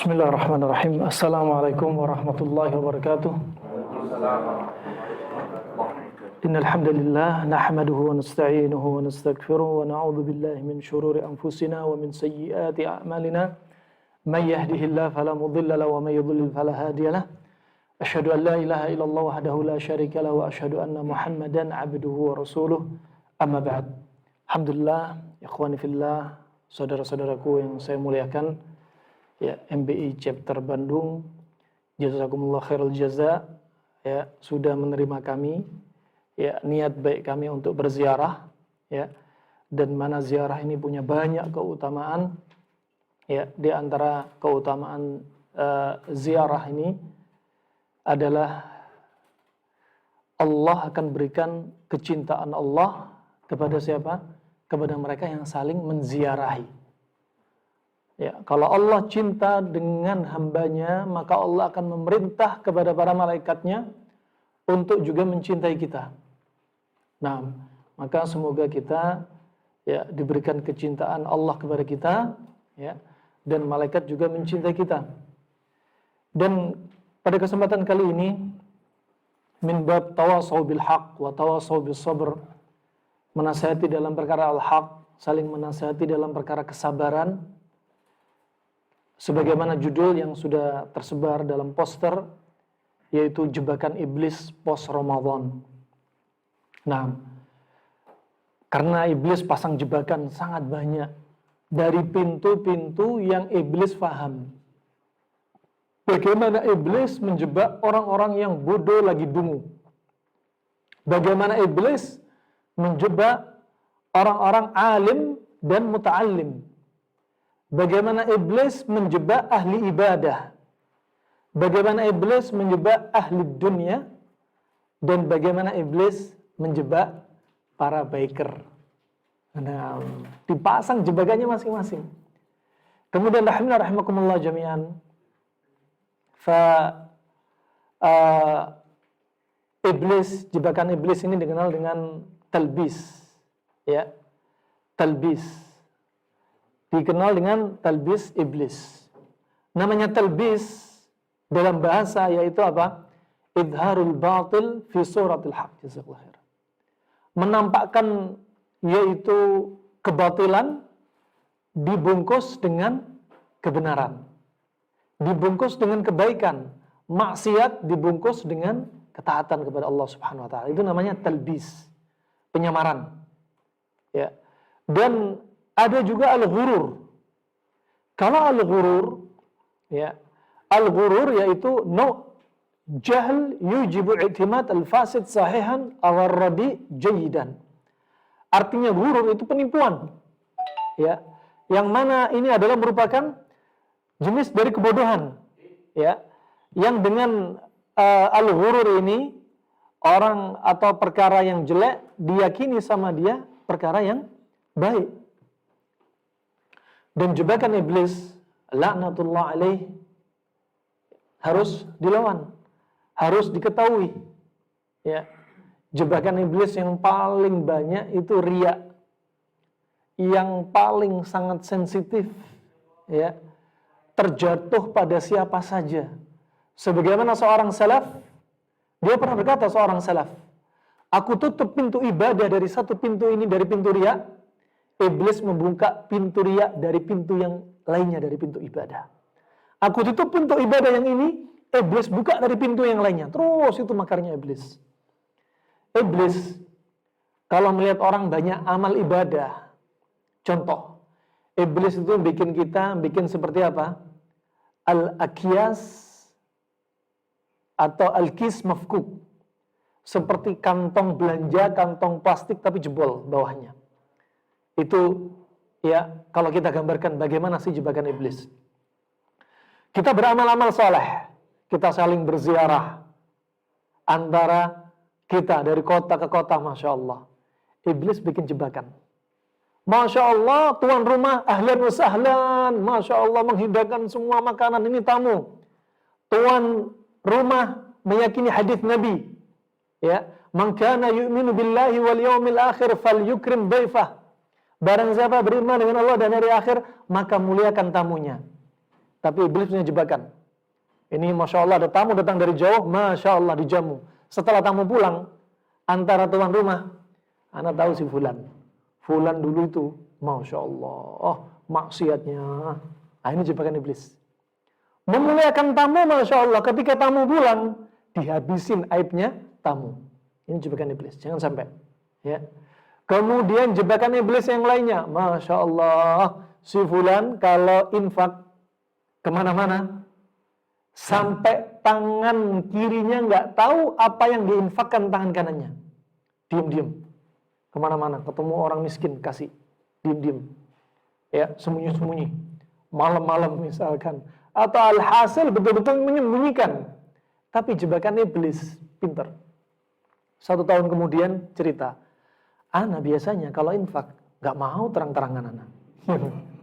Bismillahirrahmanirrahim. Assalamualaikum warahmatullahi wabarakatuh. Innal hamdalillah nahmaduhu wa nasta'inuhu wa nastaghfiruh wa na'udzu billahi min shururi anfusina wa min sayyiati a'malina. May yahdihillahu fala mudilla lahu wa may yudlil fala hadiya lahu. Asyhadu an la ilaha illallah wahdahu la syarika lahu wa asyhadu anna Muhammadan 'abduhu wa rasuluh. Amma ba'd. Alhamdulillah, ikhwani fillah, saudara-saudaraku yang saya muliakan. Ya, MBI Chapter Bandung, jazakumullah khairul jaza, ya, sudah menerima kami, ya, niat baik kami untuk berziarah, ya, dan mana ziarah ini punya banyak keutamaan, ya, di antara keutamaan ziarah ini adalah Allah akan berikan kecintaan Allah kepada siapa? Kepada mereka yang saling menziarahi. Ya, kalau Allah cinta dengan hambanya, maka Allah akan memerintah kepada para malaikatnya untuk juga mencintai kita. Nah, maka semoga kita, ya, diberikan kecintaan Allah kepada kita, ya, dan malaikat juga mencintai kita. Dan pada kesempatan kali ini, min bab tawasau bil haq wa tawasau bis sabr, menasihati dalam perkara al-haq, saling menasihati dalam perkara kesabaran. Sebagaimana judul yang sudah tersebar dalam poster, yaitu jebakan iblis pos Ramadan. Nah, karena iblis pasang jebakan sangat banyak dari pintu-pintu yang iblis paham. Bagaimana iblis menjebak orang-orang yang bodoh lagi dungu. Bagaimana iblis menjebak orang-orang alim dan muta'allim. Bagaimana iblis menjebak ahli ibadah. Bagaimana iblis menjebak ahli dunia. Dan bagaimana iblis menjebak para biker. Nah, dipasang jebakannya masing-masing. Kemudian rahimakumullah jami'an. Iblis, jebakan iblis ini dikenal dengan talbis. Ya, talbis. Dikenal dengan talbis iblis. Namanya talbis dalam bahasa yaitu apa? Idharul batil fi suratil haq. Menampakkan yaitu kebatilan dibungkus dengan kebenaran. Dibungkus dengan kebaikan. Maksiat dibungkus dengan ketaatan kepada Allah Subhanahu wa taala. Itu namanya talbis. Penyamaran. Ya. Dan ada juga al-ghurur. Kalau al-ghurur, ya, al-ghurur yaitu jahl yujibu i'timad al-fasid sahihan aw ar-radi jayidan. Artinya ghurur itu penipuan. Ya, yang mana ini adalah merupakan jenis dari kebodohan. Ya, yang dengan al-ghurur ini orang atau perkara yang jelek diyakini sama dia perkara yang baik. Dan jebakan iblis, laknatullah alaih, harus dilawan, harus diketahui. Ya, jebakan iblis yang paling banyak itu riya, yang paling sangat sensitif, ya, terjatuh pada siapa saja. Sebagaimana seorang salaf, dia pernah berkata seorang salaf, aku tutup pintu ibadah dari satu pintu ini, dari pintu riya. Iblis membuka pintu riya dari pintu yang lainnya, dari pintu ibadah. Aku tutup pintu ibadah yang ini, iblis buka dari pintu yang lainnya. Terus itu makarnya iblis. Iblis, kalau melihat orang banyak amal ibadah, contoh, iblis itu bikin seperti apa? Al-akyas atau al-kis mafkuk. Seperti kantong belanja, kantong plastik tapi jebol bawahnya. Itu, ya, kalau kita gambarkan bagaimana sih jebakan iblis. Kita beramal-amal soleh, kita saling berziarah antara kita dari kota ke kota, Masya Allah. Iblis bikin jebakan. Masya Allah, tuan rumah ahlan wa sahlan, Masya Allah menghidangkan semua makanan, ini tamu. Tuan rumah meyakini hadis Nabi, ya, man kana yu'minu billahi wal yawmil akhir falyukrim dhaifah. Barang siapa beriman dengan Allah dan hari akhir, maka muliakan tamunya. Tapi iblis punya jebakan. Ini Masya Allah, ada tamu datang dari jauh, Masya Allah dijamu. Setelah tamu pulang, antara tuan rumah, anak tahu si Fulan. Fulan dulu itu, Masya Allah, maksiatnya. Ini jebakan iblis. Memuliakan tamu, Masya Allah, ketika tamu pulang, dihabisin aibnya tamu. Ini jebakan iblis, jangan sampai. Ya. Kemudian jebakan iblis yang lainnya, Masya Allah, si Fulan kalau infak kemana-mana, sampai tangan kirinya nggak tahu apa yang diinfakkan tangan kanannya. Diam-diam. Kemana-mana, ketemu orang miskin, kasih. Diam-diam. Ya, sembunyi-sembunyi. Malam-malam misalkan. Atau alhasil betul-betul menyembunyikan. Tapi jebakan iblis, pinter. 1 tahun kemudian cerita. Ana biasanya kalau infak, nggak mau terang-terangan ana.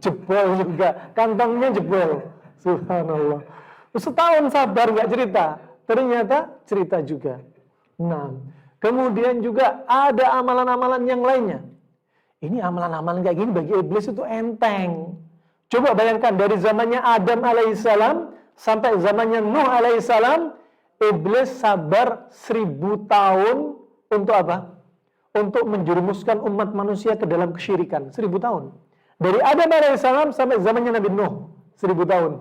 Jebol juga, kantongnya jebol. Subhanallah. Setahun sabar nggak cerita, ternyata cerita juga. Nah, kemudian juga ada amalan-amalan yang lainnya. Ini amalan-amalan kayak gini bagi iblis itu enteng. Coba bayangkan dari zamannya Adam alaihissalam sampai zamannya Nuh alaihissalam, iblis sabar 1000 tahun untuk apa? Untuk menjerumuskan umat manusia ke dalam kesyirikan. 1000 tahun. Dari Adam alaihissalam sampai zamannya Nabi Nuh, 1000 tahun.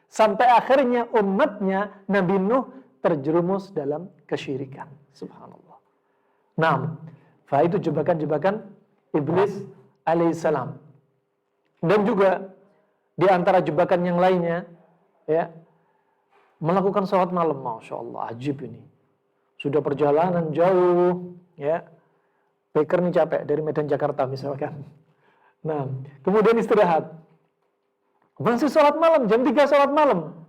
Sampai akhirnya umatnya Nabi Nuh terjerumus dalam kesyirikan. Subhanallah. Nah, itu jebakan-jebakan iblis alaihissalam. Dan juga di antara jebakan yang lainnya, ya, melakukan sholat malam. Masya Allah, ajib ini. Sudah perjalanan jauh, ya. Baker ini capek dari Medan Jakarta misalkan. Nah, kemudian istirahat. Masih sholat malam, jam 3 sholat malam.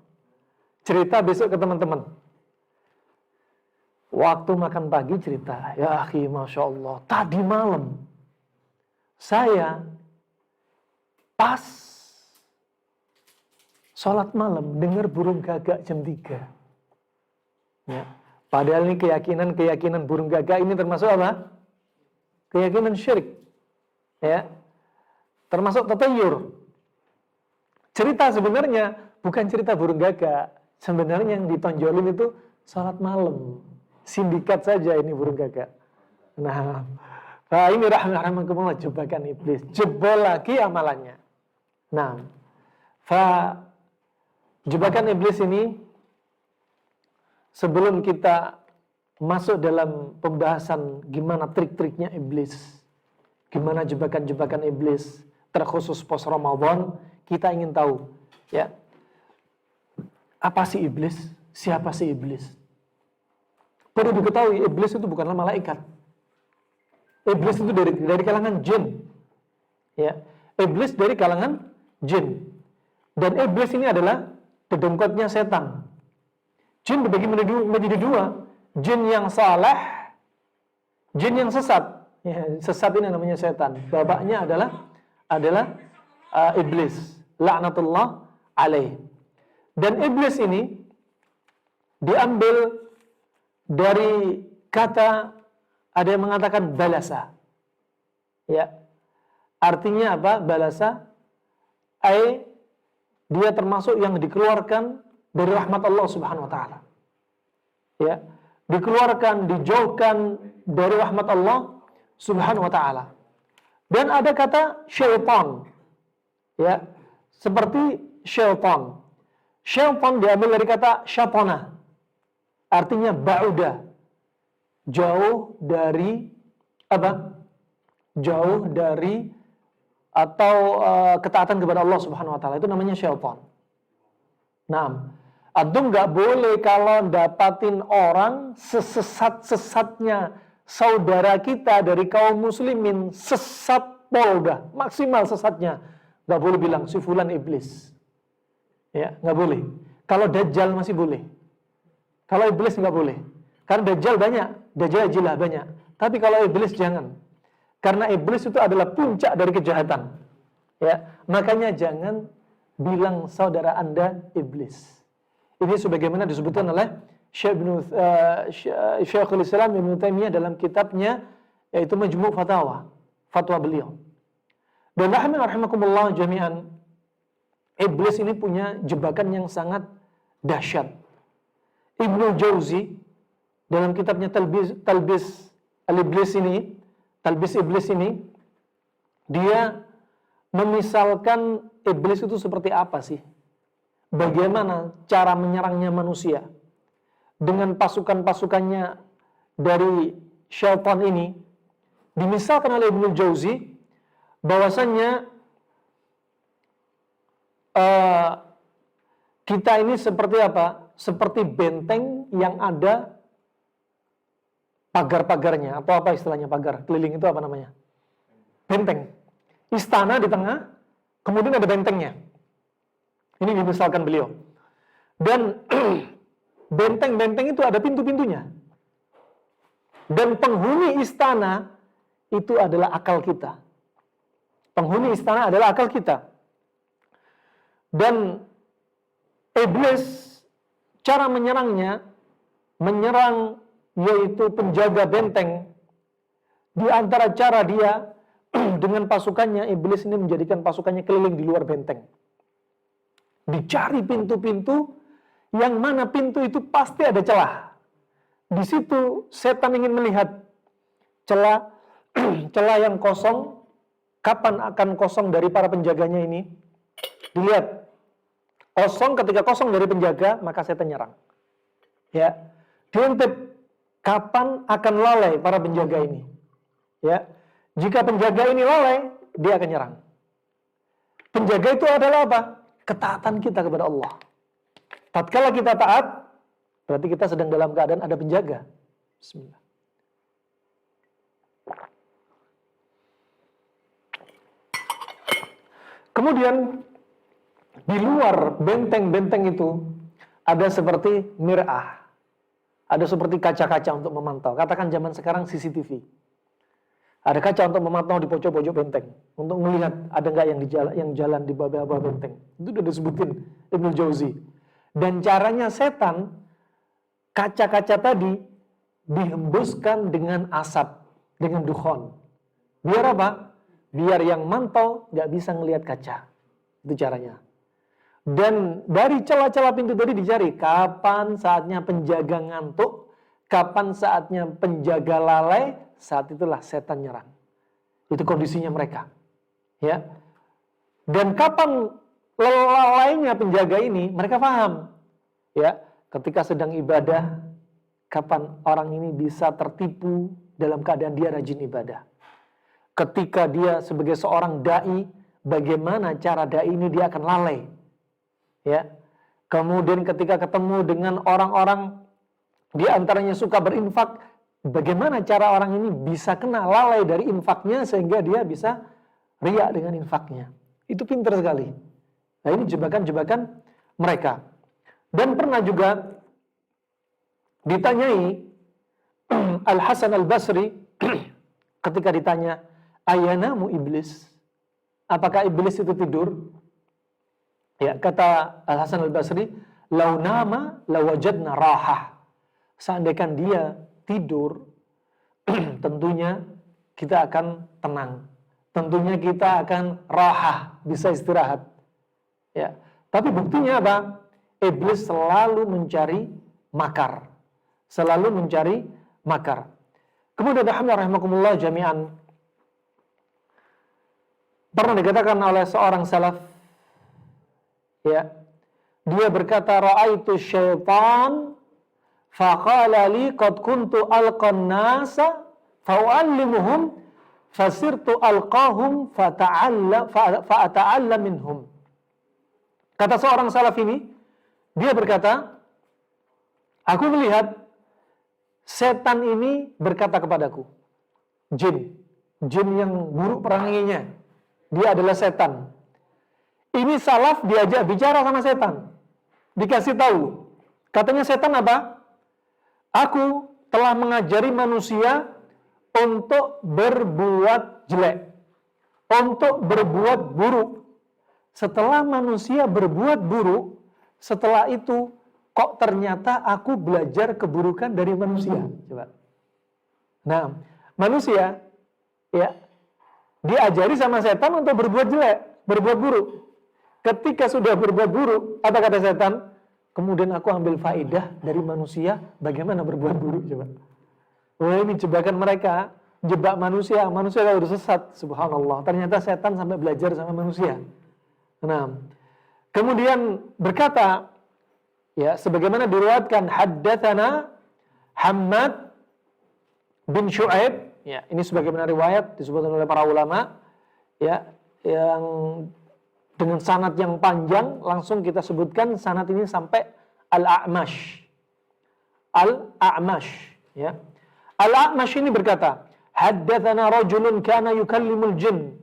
Cerita besok ke teman-teman. Waktu makan pagi cerita, ya akhi, Masya Allah, tadi malam, saya pas sholat malam, dengar burung gagak jam 3. Ya. Padahal ini keyakinan burung gagak ini termasuk apa? Keyakinan syirik. Ya. Termasuk tatayur. Cerita sebenarnya bukan cerita burung gagak. Sebenarnya yang ditonjolin itu salat malam. Sindikat saja ini burung gagak. Nah, ini rahmatullah jebakan iblis. Jebol lagi amalannya. Nah, jebakan iblis ini sebelum kita masuk dalam pembahasan gimana trik-triknya iblis, gimana jebakan-jebakan iblis terkhusus pos Ramadan, kita ingin tahu, ya, apa sih iblis? Siapa sih iblis? Perlu diketahui, iblis itu bukanlah malaikat. Iblis itu dari kalangan jin. Ya, iblis dari kalangan jin. Dan iblis ini adalah dedengkotnya setan. Jin dibagi menjadi 2. Jin yang saleh, jin yang sesat. Ya, sesat ini namanya setan. Bapaknya adalah iblis. La'natullah alaih. Dan iblis ini diambil dari kata, ada yang mengatakan balasa. Ya. Artinya apa? Balasa dia termasuk yang dikeluarkan dari rahmat Allah Subhanahu wa taala. Ya. Dikeluarkan, dijauhkan dari rahmat Allah Subhanahu wa taala. Dan ada kata syaitan. Ya. Seperti syaitan. Syaitan diambil dari kata syatana. Artinya ba'uda. Jauh dari apa? Jauh dari atau ketaatan kepada Allah Subhanahu wa taala. Itu namanya syaitan. Nah, antum nggak boleh kalau dapatin orang sesat-sesatnya saudara kita dari kaum muslimin, sesat polda, maksimal sesatnya. Nggak boleh bilang si fulan iblis. Ya, nggak boleh. Kalau dajjal masih boleh. Kalau iblis nggak boleh. Karena dajjal banyak, dajajilah banyak. Tapi kalau iblis jangan. Karena iblis itu adalah puncak dari kejahatan. Ya, makanya jangan bilang saudara Anda iblis. Ini sebagaimana disebutkan oleh Syekhul Islam Ibnu Taimiyah dalam kitabnya yaitu Majmu' Fatwa beliau. Dan rahimakumullah jami'an, Iblis ini punya jebakan yang sangat dahsyat. Ibnu Jauzi dalam kitabnya Talbis Iblis ini, dia memisalkan iblis itu seperti apa sih? Bagaimana cara menyerangnya manusia? Dengan pasukan-pasukannya dari syaitan ini, dimisalkan oleh Ibnu Jauzi bahwasannya kita ini seperti apa? Seperti benteng yang ada pagar-pagarnya, atau apa istilahnya pagar keliling itu apa namanya? Benteng. Istana di tengah, kemudian ada bentengnya. Ini dimisalkan beliau. Dan benteng-benteng itu ada pintu-pintunya. Dan penghuni istana itu adalah akal kita. Penghuni istana adalah akal kita. Dan iblis, cara menyerangnya, menyerang yaitu penjaga benteng. Di antara cara dia dengan pasukannya, iblis ini menjadikan pasukannya keliling di luar benteng. Dicari pintu-pintu, yang mana pintu itu pasti ada celah. Di situ setan ingin melihat celah celah yang kosong, kapan akan kosong dari para penjaganya ini. Dilihat, ketika kosong dari penjaga, maka setan nyerang. Ya, diintip kapan akan lalai para penjaga ini. Ya, jika penjaga ini lalai, dia akan nyerang. Penjaga itu adalah apa? Ketaatan kita kepada Allah. Tatkala kita taat, berarti kita sedang dalam keadaan ada penjaga. Bismillah. Kemudian di luar benteng-benteng itu ada seperti mir'ah. Ada seperti kaca-kaca untuk memantau. Katakan zaman sekarang CCTV. Ada kaca untuk memantau di pojok-pojok benteng. Untuk melihat ada nggak yang jalan di bawah-bawah benteng. Itu sudah disebutin Ibnu Jauzi. Dan caranya setan, kaca-kaca tadi dihembuskan dengan asap, dengan dukhon. Biar apa? Biar yang mantau nggak bisa ngelihat kaca. Itu caranya. Dan dari celah-celah pintu tadi dicari kapan saatnya penjaga ngantuk, kapan saatnya penjaga lalai, saat itulah setan nyerang. Itu kondisinya mereka. Ya. Dan kapan lalainya penjaga ini, mereka paham. Ya, ketika sedang ibadah, kapan orang ini bisa tertipu dalam keadaan dia rajin ibadah. Ketika dia sebagai seorang dai, bagaimana cara dai ini dia akan lalai. Ya. Kemudian ketika ketemu dengan orang-orang di antaranya suka berinfak, bagaimana cara orang ini bisa kena lalai dari infaknya sehingga dia bisa riya dengan infaknya. Itu pintar sekali. Nah, ini jebakan-jebakan mereka. Dan pernah juga ditanyai Al-Hasan Al-Basri ketika ditanya, ayanamu iblis? Apakah iblis itu tidur? Ya, kata Al-Hasan Al-Basri, lau nama lawajadna rahah. Seandainya dia tidur, tentunya kita akan tenang. Tentunya kita akan rahah, bisa istirahat. Ya. Tapi buktinya apa? Iblis selalu mencari makar. Selalu mencari makar. Kemudian rahimakumullah jami'an. Pernah dikatakan oleh seorang salaf, ya, dia berkata, ra'aitu syaitan faqala li qad kuntu alqan nasa fa'uallimuhum fasirtu alqahum fa'ata'allam minhum. Kata seorang salaf ini, dia berkata, aku melihat setan ini berkata kepadaku, jin yang buruk peranginya, dia adalah setan. Ini salaf diajak bicara sama setan. Dikasih tahu. Katanya setan apa? Aku telah mengajari manusia untuk berbuat jelek. Untuk berbuat buruk. Setelah manusia berbuat buruk, setelah itu kok ternyata aku belajar keburukan dari manusia. Coba. Nah, manusia ya diajari sama setan untuk berbuat jelek, berbuat buruk. ketika sudah berbuat buruk, apa kata setan? Kemudian aku ambil faedah dari manusia bagaimana berbuat buruk, coba. Wah, ini jebakan mereka, jebak manusia kalau udah sesat, subhanallah. Ternyata setan sampai belajar sama manusia. Nah, kemudian berkata, ya, sebagaimana diriwayatkan, haddatsana Hammad bin Syu'aib, ya, ini sebagaimana riwayat disebutkan oleh para ulama, ya, yang dengan sanad yang panjang, langsung kita sebutkan sanad ini sampai Al-A'mash. Al-A'mash, ya. Al-A'mash ini berkata, haddatsana rajulun kana yukallimul jinn.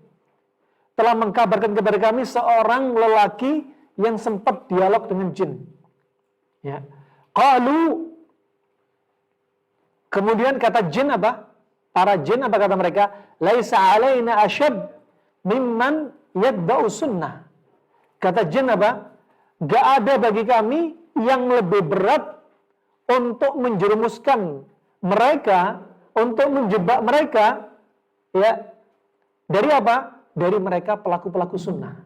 Telah mengkabarkan kepada kami seorang lelaki yang sempat dialog dengan jin. Ya. Qalu, kemudian kata jin apa? Para jin apa kata mereka? Laisa alaina asyad mimman yatba'u sunnah. Kata jin apa? Gak ada bagi kami yang lebih berat untuk menjerumuskan mereka, untuk menjebak mereka, ya, dari apa? Dari mereka pelaku-pelaku sunnah.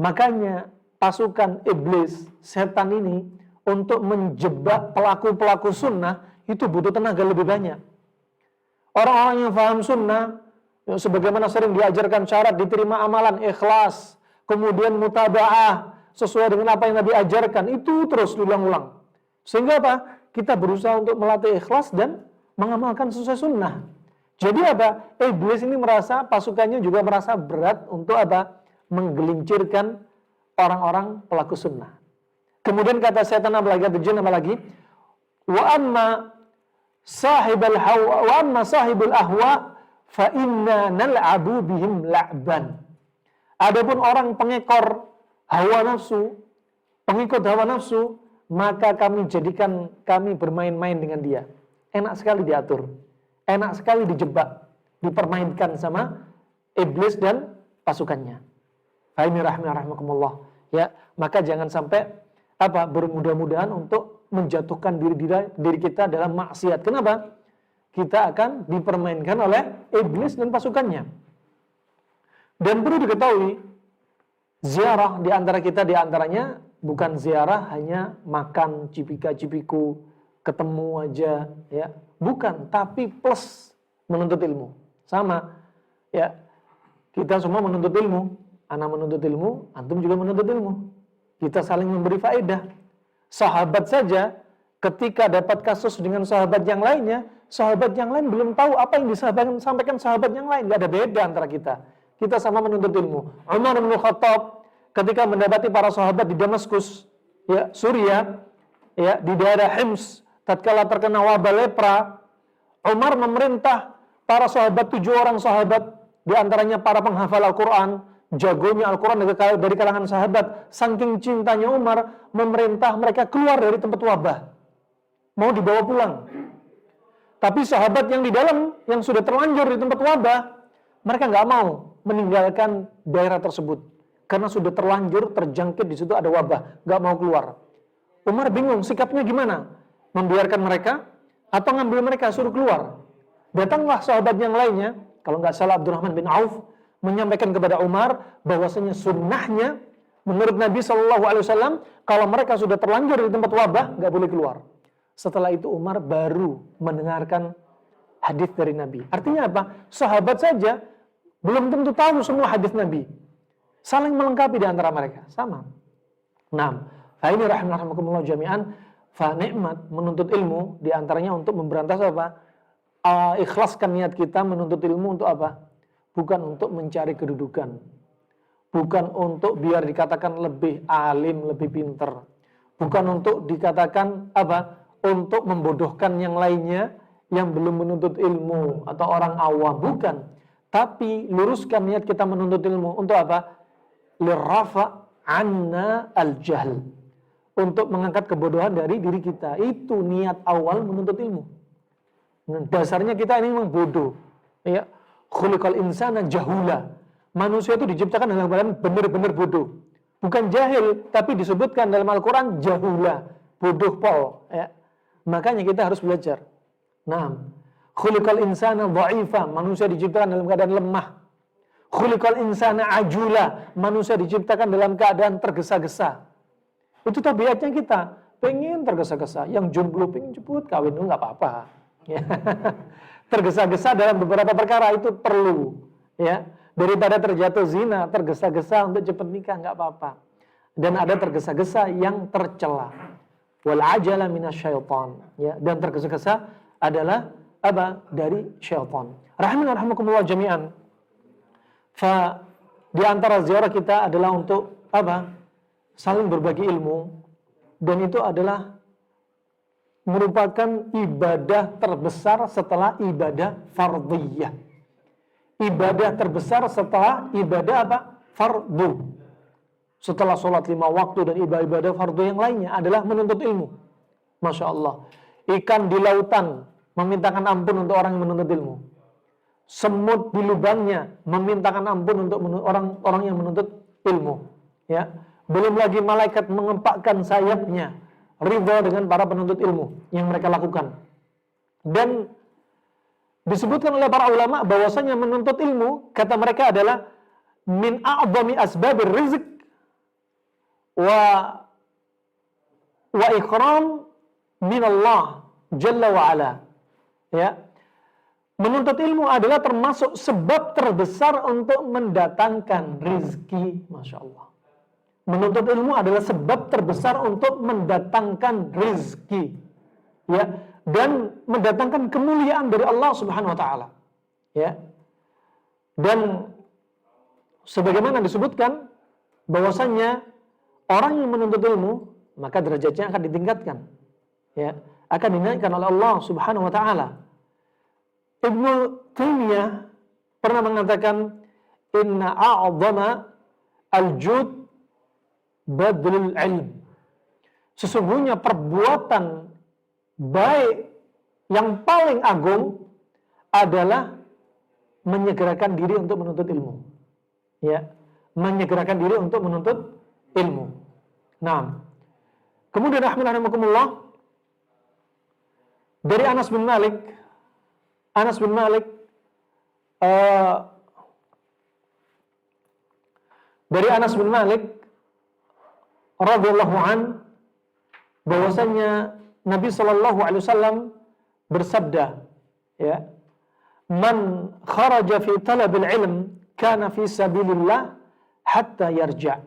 Makanya pasukan iblis, setan ini, untuk menjebak pelaku-pelaku sunnah, itu butuh tenaga lebih banyak. Orang-orang yang paham sunnah, sebagaimana sering diajarkan syarat diterima amalan, ikhlas, kemudian mutaba'ah, sesuai dengan apa yang Nabi ajarkan, itu terus diulang-ulang. Sehingga apa? Kita berusaha untuk melatih ikhlas dan mengamalkan sesuai sunnah. Jadi apa? Iblis ini merasa, pasukannya juga merasa berat untuk apa? Menggelincirkan orang-orang pelaku sunnah. Kemudian kata setan apa lagi? Kata jin apa lagi? Wa amma sahibul ahwa fa inna nal'abu bihim la'ban. Adapun orang pengekor hawa nafsu, pengikut hawa nafsu, maka kami jadikan kami bermain-main dengan dia. Enak sekali diatur. Enak sekali dijebak, dipermainkan sama iblis dan pasukannya. Fahimi rahimahumullah. Ya, maka jangan sampai apa bermudah-mudahan untuk menjatuhkan diri kita dalam maksiat. Kenapa? Kita akan dipermainkan oleh iblis dan pasukannya. Dan perlu diketahui, ziarah di antara kita, di antaranya bukan ziarah hanya makan cipika-cipiku, ketemu aja, ya. Bukan, tapi plus menuntut ilmu. Sama, ya. Kita semua menuntut ilmu. Ana menuntut ilmu, antum juga menuntut ilmu. Kita saling memberi faedah. Sahabat saja, ketika dapat kasus dengan sahabat yang lainnya, sahabat yang lain belum tahu apa yang disampaikan sahabat yang lain. Gak ada beda antara kita. Kita sama menuntut ilmu. Umar bin Khattab, ketika mendapati para sahabat di Damaskus, ya, Suriah, ya, di daerah Hims, tatkala terkena wabah lepra, Umar memerintah para sahabat, 7 orang sahabat, di antaranya para penghafal Al-Quran, jagonya Al-Quran dari kalangan sahabat, saking cintanya Umar, memerintah mereka keluar dari tempat wabah, mau dibawa pulang. Tapi sahabat yang di dalam, yang sudah terlanjur di tempat wabah, mereka nggak mau meninggalkan daerah tersebut, karena sudah terlanjur terjangkit di situ ada wabah, nggak mau keluar. Umar bingung sikapnya gimana? Membiarkan mereka atau ngambil mereka suruh keluar? Datanglah sahabat yang lainnya, kalau nggak salah Abdurrahman bin Auf, menyampaikan kepada Umar bahwasanya sunnahnya menurut Nabi SAW, kalau mereka sudah terlanjur di tempat wabah nggak boleh keluar. Setelah itu Umar baru mendengarkan hadis dari Nabi. Artinya apa? Sahabat saja belum tentu tahu semua hadis Nabi. Saling melengkapi di antara mereka, sama. Nah, ini rahimakumullah jami'an, fa nikmat menuntut ilmu di antaranya untuk memberantas apa? Ikhlaskan niat kita menuntut ilmu untuk apa? Bukan untuk mencari kedudukan. Bukan untuk biar dikatakan lebih alim, lebih pinter. Bukan untuk dikatakan apa? Untuk membodohkan yang lainnya yang belum menuntut ilmu atau orang awam, bukan. Tapi luruskan niat kita menuntut ilmu untuk apa? Lirafa anna al-jahl. Untuk mengangkat kebodohan dari diri kita. Itu niat awal menuntut ilmu. Dasarnya kita ini memang bodoh. Ya, khuliqal insana jahula. Manusia itu diciptakan dalam keadaan benar-benar bodoh. Bukan jahil, tapi disebutkan dalam Al-Quran jahula, bodoh pol. Ya. Makanya kita harus belajar. Nah, khuliqal insana dha'ifa. Manusia diciptakan dalam keadaan lemah. Khuliqal insana ajula, manusia diciptakan dalam keadaan tergesa-gesa. Itu tabiatnya kita, pengen tergesa-gesa. Yang jomblo pengen cepet kawin, itu nggak apa-apa. Ya. Tergesa-gesa dalam beberapa perkara itu perlu. Ya, daripada terjatuh zina, tergesa-gesa untuk cepat nikah nggak apa-apa. Dan ada tergesa-gesa yang tercela. Wal ajala minasyaiton. Ya, dan tergesa-gesa adalah apa? Dari syaitan. Rahimana rahimakumullah jami'an. Di antara ziarah kita adalah untuk apa? Saling berbagi ilmu, dan itu adalah merupakan ibadah terbesar setelah ibadah fardhiyah. Ibadah terbesar setelah ibadah apa? Fardu. Setelah sholat 5 waktu dan ibadah fardu yang lainnya adalah menuntut ilmu. Masya Allah. Ikan di lautan memintakan ampun untuk orang yang menuntut ilmu. Semut di lubangnya memintakan ampun untuk orang yang menuntut ilmu. Ya, belum lagi malaikat mengepakkan sayapnya, ridha dengan para penuntut ilmu yang mereka lakukan. Dan disebutkan oleh para ulama bahwasanya menuntut ilmu, kata mereka, adalah min a'zami asbabir rizq wa ikram min Allah jalla wa ala. Ya. Menuntut ilmu adalah termasuk sebab terbesar untuk mendatangkan rizki. Masya Allah. Menuntut ilmu adalah sebab terbesar untuk mendatangkan rizki. Ya. Dan mendatangkan kemuliaan dari Allah Subhanahu wa taala. Ya. Dan sebagaimana disebutkan bahwasanya orang yang menuntut ilmu, maka derajatnya akan ditingkatkan. Ya, akan dinaikkan oleh Allah Subhanahu wa taala. Ibnu Taimiyah pernah mengatakan, inna a'zama al-jud badlul ilm. Sesungguhnya perbuatan baik yang paling agung adalah menyegerakan diri untuk menuntut ilmu. Ya, menyegerakan diri untuk menuntut ilmu. Nah, kemudian rahimakumullah, dari Anas bin Malik radhiyallahu an, bahwasanya Nabi sallallahu alaihi wasallam bersabda, ya, man kharaja fi talabil ilm kana fi sabilillah hatta yarja'.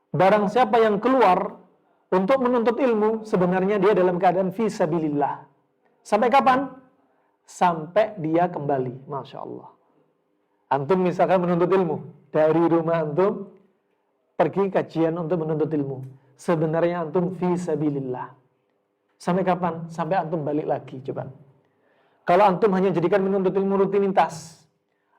Barang siapa yang keluar untuk menuntut ilmu, sebenarnya dia dalam keadaan fi sabilillah. Sampai kapan? Sampai dia kembali. Masya Allah. Antum misalkan menuntut ilmu, dari rumah antum pergi kajian untuk menuntut ilmu, sebenarnya antum fi sabilillah. Sampai kapan? Sampai antum balik lagi. Coba. Kalau antum hanya jadikan menuntut ilmu rutinitas,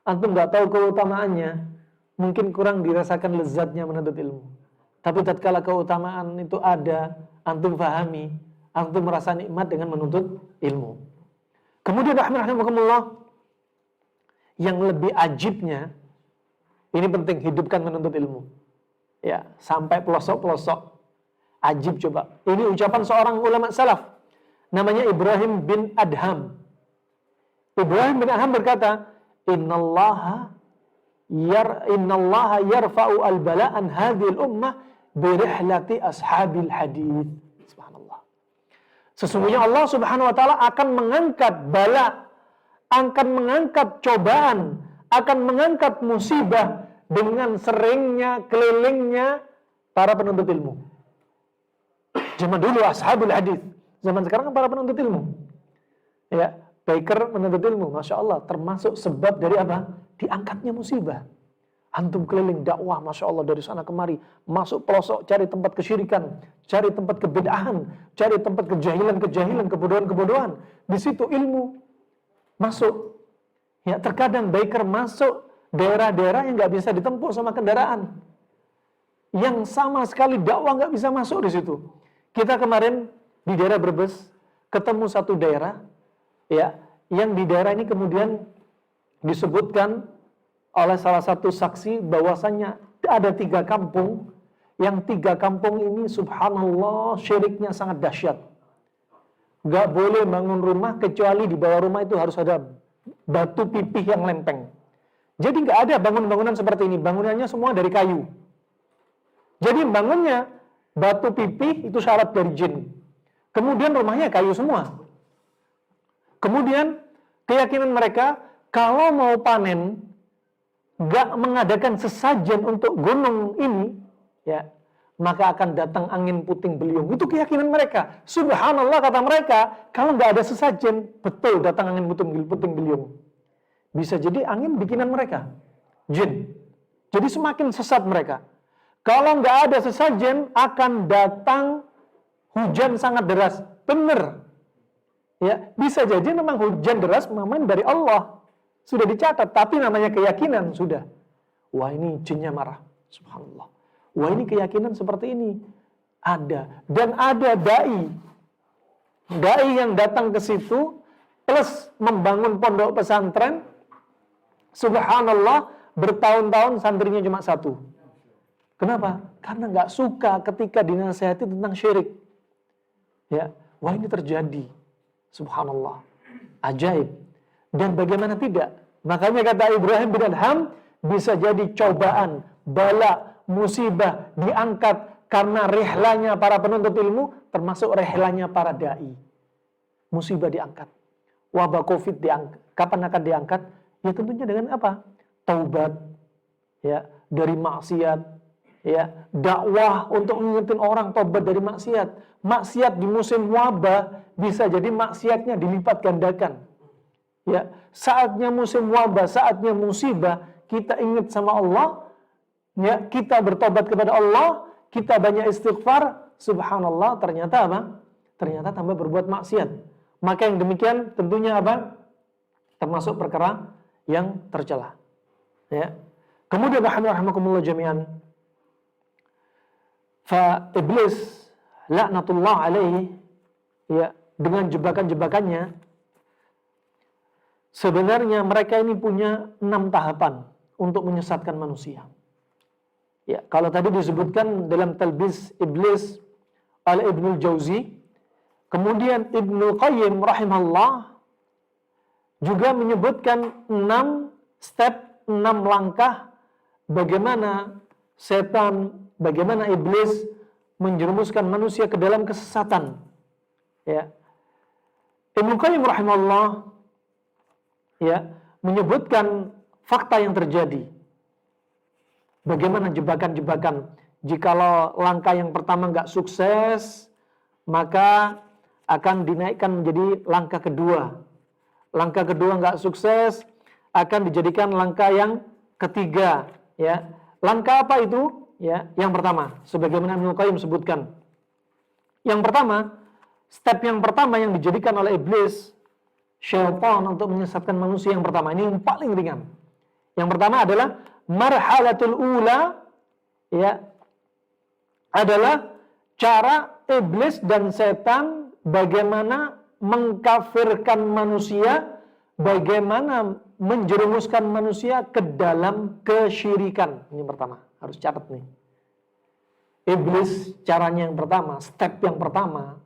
antum nggak tahu keutamaannya, mungkin kurang dirasakan lezatnya menuntut ilmu. Tapi tatkala keutamaan itu ada, antum fahami, antum merasa nikmat dengan menuntut ilmu. Kemudian rahimakumullah, yang lebih ajibnya, ini penting, hidupkan menuntut ilmu. Ya, sampai pelosok-pelosok. Ajib coba. Ini ucapan seorang ulama salaf, namanya Ibrahim bin Adham. Ibrahim bin Adham berkata, Innallaha yarfa'u al-bala'an hadhil ummah birihlati ashabil hadith. Subhanallah. Sesungguhnya Allah Subhanahu wa taala akan mengangkat bala, akan mengangkat cobaan, akan mengangkat musibah dengan seringnya kelilingnya para penuntut ilmu. Zaman dulu ashabul hadith, zaman sekarang kan para penuntut ilmu. Ya, baker menuntut ilmu, Masya Allah, termasuk sebab dari apa? Diangkatnya musibah. Antum keliling dakwah, Masya Allah, dari sana kemari, masuk pelosok, cari tempat kesyirikan, cari tempat kebid'ahan, cari tempat kejahilan, kebodohan. Di situ ilmu masuk. Ya, terkadang biker masuk daerah-daerah yang nggak bisa ditempuh sama kendaraan, yang sama sekali dakwah nggak bisa masuk di situ. Kita kemarin di daerah Brebes ketemu satu daerah, ya, yang di daerah ini kemudian disebutkan oleh salah satu saksi bahwasannya ada 3 kampung, yang 3 kampung ini subhanallah syiriknya sangat dahsyat. Gak boleh bangun rumah kecuali di bawah rumah itu harus ada batu pipih yang lempeng. Jadi nggak ada bangunan-bangunan seperti ini. Bangunannya semua dari kayu. Jadi bangunnya batu pipih itu syarat dari jin. Kemudian rumahnya kayu semua. Kemudian keyakinan mereka kalau mau panen nggak mengadakan sesajen untuk gunung ini, ya, maka akan datang angin puting beliung. Itu keyakinan mereka. Subhanallah, kata mereka, kalau nggak ada sesajen, betul datang angin puting beliung. Bisa jadi angin bikinan mereka, jin. Jadi semakin sesat mereka. Kalau nggak ada sesajen, akan datang hujan sangat deras. Benar. Ya, bisa jadi memang hujan deras memang dari Allah. Sudah dicatat, tapi namanya keyakinan sudah. Wah, ini jinnya marah. Subhanallah. Wah, ini keyakinan seperti ini. Ada. Dan ada dai. Dai yang datang ke situ, plus membangun pondok pesantren. Subhanallah, bertahun-tahun santrinya cuma satu. Kenapa? Karena nggak suka ketika dinasihati tentang syirik. Ya, wah ini terjadi. Subhanallah. Ajaib. Dan bagaimana tidak? Makanya kata Ibrahim bin Adham, bisa jadi cobaan, bala, musibah diangkat karena rihlanya para penuntut ilmu, termasuk rihlanya para dai. Musibah diangkat. Wabah Covid diangkat. Kapan akan diangkat? Ya tentunya dengan apa? Taubat, ya, dari maksiat, ya, dakwah untuk mengingetin orang taubat dari maksiat. Maksiat di musim wabah bisa jadi maksiatnya dilipat gandakan. Ya, saatnya musim wabah, saatnya musibah, kita ingat sama Allah, ya, kita bertobat kepada Allah, kita banyak istighfar, subhanallah, ternyata apa? Ternyata tambah berbuat maksiat. Maka yang demikian tentunya apa? Termasuk perkara yang tercela. Ya. Kemudian rahimakumullah jami'an, fa iblis laknatullah alaihi, ya, dengan jebakan-jebakannya, sebenarnya mereka ini punya 6 tahapan untuk menyesatkan manusia. Ya, kalau tadi disebutkan dalam Talbis Iblis oleh Ibnul Jauzi, kemudian Ibnu Qayyim rahimahullah juga menyebutkan 6 step, 6 langkah bagaimana setan, bagaimana iblis menjerumuskan manusia ke dalam kesesatan. Ya. Ibnu Qayyim rahimahullah, ya, menyebutkan fakta yang terjadi. Bagaimana jebakan-jebakan. Jikalau langkah yang pertama nggak sukses, maka akan dinaikkan menjadi langkah kedua. Langkah kedua nggak sukses, akan dijadikan langkah yang ketiga. Ya, langkah apa itu? Ya, yang pertama, sebagaimana Ibnu Qayyim sebutkan. Yang pertama, step yang pertama yang dijadikan oleh iblis, syaitan, untuk menyesatkan manusia yang pertama, ini yang paling ringan. Yang pertama adalah marhalatul ula, ya, adalah cara iblis dan setan bagaimana mengkafirkan manusia, bagaimana menjerumuskan manusia ke dalam kesyirikan. Ini yang pertama, harus catat nih. Iblis caranya yang pertama, step yang pertama,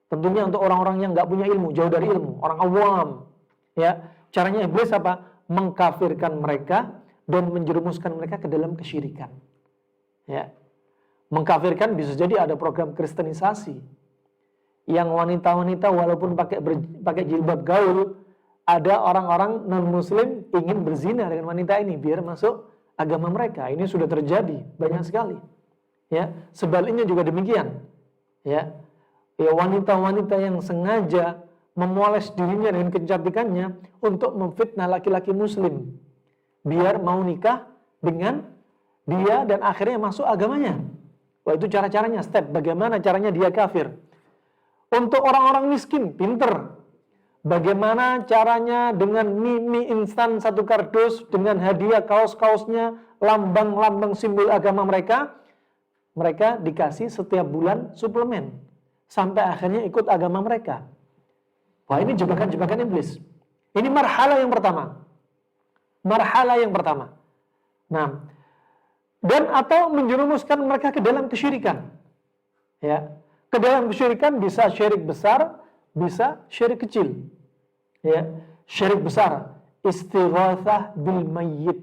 tentunya untuk orang-orang yang nggak punya ilmu, jauh dari ilmu, orang awam, ya, caranya iblis apa? Mengkafirkan mereka dan menjerumuskan mereka ke dalam kesyirikan. Ya, mengkafirkan bisa jadi ada program kristenisasi, yang wanita-wanita walaupun pakai jilbab gaul, ada orang-orang non-muslim ingin berzina dengan wanita ini biar masuk agama mereka. Ini sudah terjadi banyak sekali. Ya, sebaliknya juga demikian. Ya, wanita-wanita yang sengaja memoles dirinya dengan kecantikannya untuk memfitnah laki-laki muslim biar mau nikah dengan dia dan akhirnya masuk agamanya. Wah, itu cara-caranya, step bagaimana caranya dia kafir. Untuk orang-orang miskin, pinter. Bagaimana caranya dengan mie instan 1 kardus dengan hadiah kaos-kaosnya, lambang-lambang simbol agama mereka. Mereka dikasih setiap bulan suplemen. Sampai akhirnya ikut agama mereka. Wah, ini jebakan-jebakan iblis. Ini marhala yang pertama. Marhala yang pertama. Nah, dan atau menjerumuskan mereka ke dalam kesyirikan. Ya. Ke dalam kesyirikan bisa syirik besar, bisa syirik kecil. Ya, syirik besar istighatsah bil mayyit.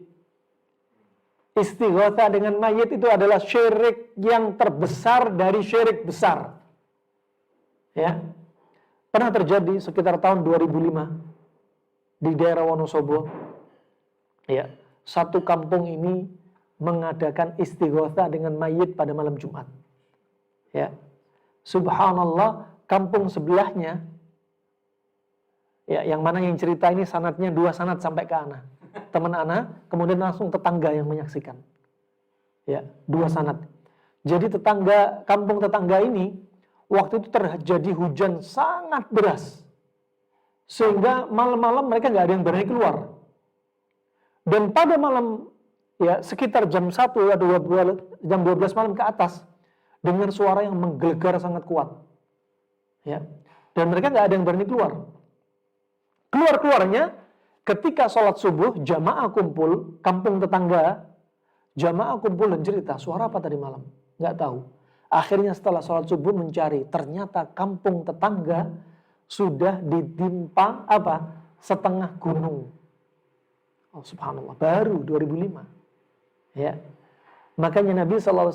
Istighatsah dengan mayit itu adalah syirik yang terbesar dari syirik besar. Ya. Pernah terjadi sekitar tahun 2005 di daerah Wonosobo. Ya, satu kampung ini mengadakan istighatsah dengan mayit pada malam Jumat. Ya. Subhanallah, kampung sebelahnya, ya, yang mana yang cerita ini sanadnya 2 sanad sampai ke ana. Teman ana, kemudian langsung tetangga yang menyaksikan. Ya, 2 sanad. Jadi kampung tetangga ini waktu itu terjadi hujan sangat deras. Sehingga malam-malam mereka nggak ada yang berani keluar. Dan pada malam, ya, sekitar jam 1 atau jam 12 malam ke atas, dengan suara yang menggelegar sangat kuat. Ya. Dan mereka nggak ada yang berani keluar. Keluarnya ketika sholat subuh, jamaah kumpul, kampung tetangga, jamaah kumpul dan cerita, suara apa tadi malam? Nggak tahu. Akhirnya setelah sholat subuh mencari, ternyata kampung tetangga sudah ditimpa setengah gunung. Oh, subhanallah, baru 2005. Ya. Makanya Nabi SAW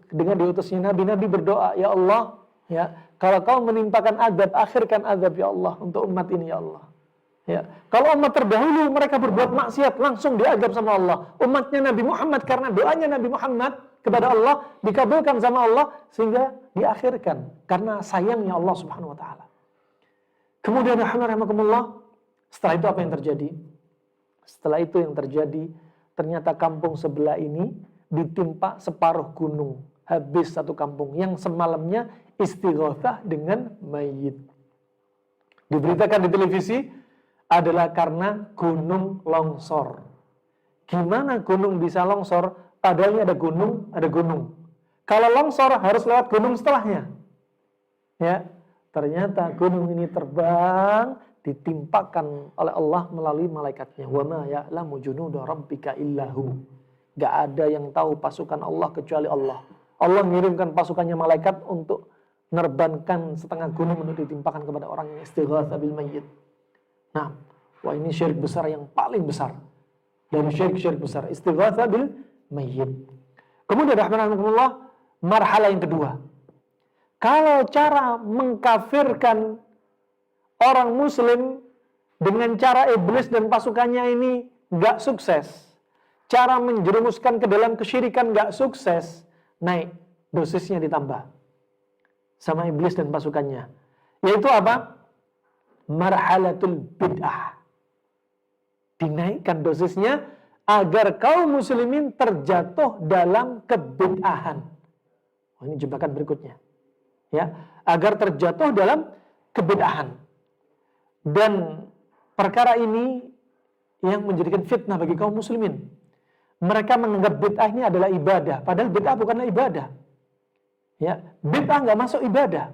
dengan diutusnya Nabi berdoa, ya Allah, ya, kalau kau menimpakan azab, akhirkan azab ya Allah untuk umat ini ya Allah. Ya. Kalau umat terdahulu mereka berbuat maksiat, langsung diazab sama Allah. Umatnya Nabi Muhammad karena doanya Nabi Muhammad kepada Allah dikabulkan sama Allah sehingga diakhirkan karena sayangnya Allah Subhanahu wa taala. Kemudian rahimahumullah, setelah itu apa yang terjadi? Setelah itu yang terjadi, ternyata kampung sebelah ini ditimpa separuh gunung. Habis satu kampung yang semalamnya istighatsah dengan mayit. Diberitakan di televisi adalah karena gunung longsor. Gimana gunung bisa longsor? Padahal ada gunung. Kalau longsor harus lewat gunung setelahnya. Ya, ternyata gunung ini terbang, ditimpakan oleh Allah melalui malaikatnya. Wa ma ya'lamu junuda rabbika illahu. Gak ada yang tahu pasukan Allah kecuali Allah. Allah mengirimkan pasukannya malaikat untuk menerbangkan setengah gunung untuk ditimpakan kepada orang yang istighatsah bil mayyit. Nah, wah ini syirik besar yang paling besar. Dan syirik besar, istighatsah bil mayyit. Kemudian rahimahumullah, marhalah yang kedua. Kalau cara mengkafirkan orang muslim dengan cara iblis dan pasukannya ini gak sukses, cara menjerumuskan ke dalam kesyirikan gak sukses, naik dosisnya ditambah sama iblis dan pasukannya. Yaitu apa? Marhalatul bid'ah. Dinaikkan dosisnya agar kaum muslimin terjatuh dalam kebid'ahan. Oh, ini jebakan berikutnya. Ya, agar terjatuh dalam kebid'ahan. Dan perkara ini yang menjadikan fitnah bagi kaum muslimin. Mereka menganggap bid'ah ini adalah ibadah, padahal bid'ah bukanlah ibadah. Ya, bid'ah nggak masuk ibadah.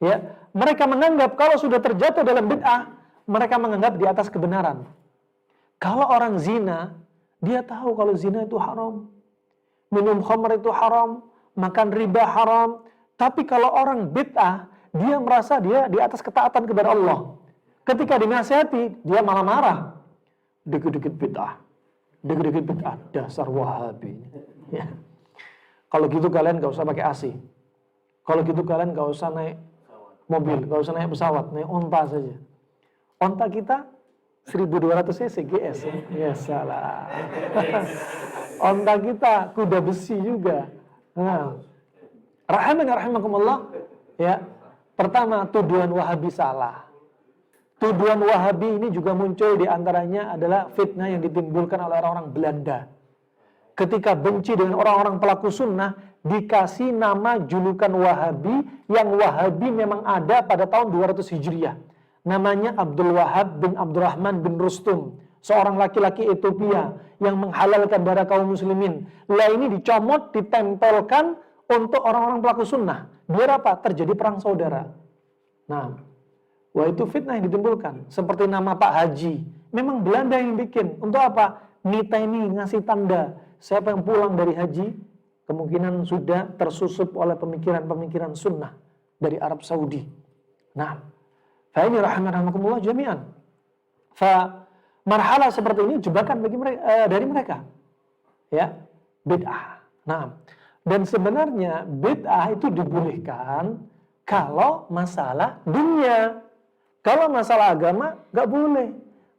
Ya, mereka menganggap kalau sudah terjatuh dalam bid'ah, mereka menganggap di atas kebenaran. Kalau orang zina, dia tahu kalau zina itu haram, minum khamr itu haram, makan riba haram. Tapi kalau orang bid'ah, dia merasa dia di atas ketaatan kepada Allah. Ketika dinasihati, dia malah marah. Dikit-dikit bid'ah, dikit-dikit bid'ah, dasar Wahabi. Ya. Kalau gitu kalian gak usah pakai AC. Kalau gitu kalian gak usah naik mobil, gak usah naik pesawat, naik onta saja. Onta kita 1200 cc GS. Ya salah. Onta kita kuda besi juga. Nah, rahimakumullah, ya. Pertama, tuduhan Wahabi salah. Tuduhan Wahabi ini juga muncul di antaranya adalah fitnah yang ditimbulkan oleh orang-orang Belanda. Ketika benci dengan orang-orang pelaku sunnah, dikasih nama julukan Wahabi, yang Wahabi memang ada pada tahun 200 Hijriah. Namanya Abdul Wahab bin Abdurrahman bin Rustum, seorang laki-laki Ethiopia yang menghalalkan darah kaum muslimin. Lah ini dicomot, ditempelkan untuk orang-orang pelaku sunnah. Biar apa? Terjadi perang saudara. Nah, wah itu fitnah yang ditimbulkan. Seperti nama Pak Haji. Memang Belanda yang bikin. Untuk apa? Nita ini ngasih tanda. Siapa yang pulang dari haji, kemungkinan sudah tersusup oleh pemikiran-pemikiran sunnah dari Arab Saudi. Nah, fa ini rahimahumullah jami'an. Fa marhalah seperti ini jebakan bagi mereka, dari mereka. Ya, bid'ah. Nah, dan sebenarnya bid'ah itu dibolehkan kalau masalah dunia. Kalau masalah agama, nggak boleh.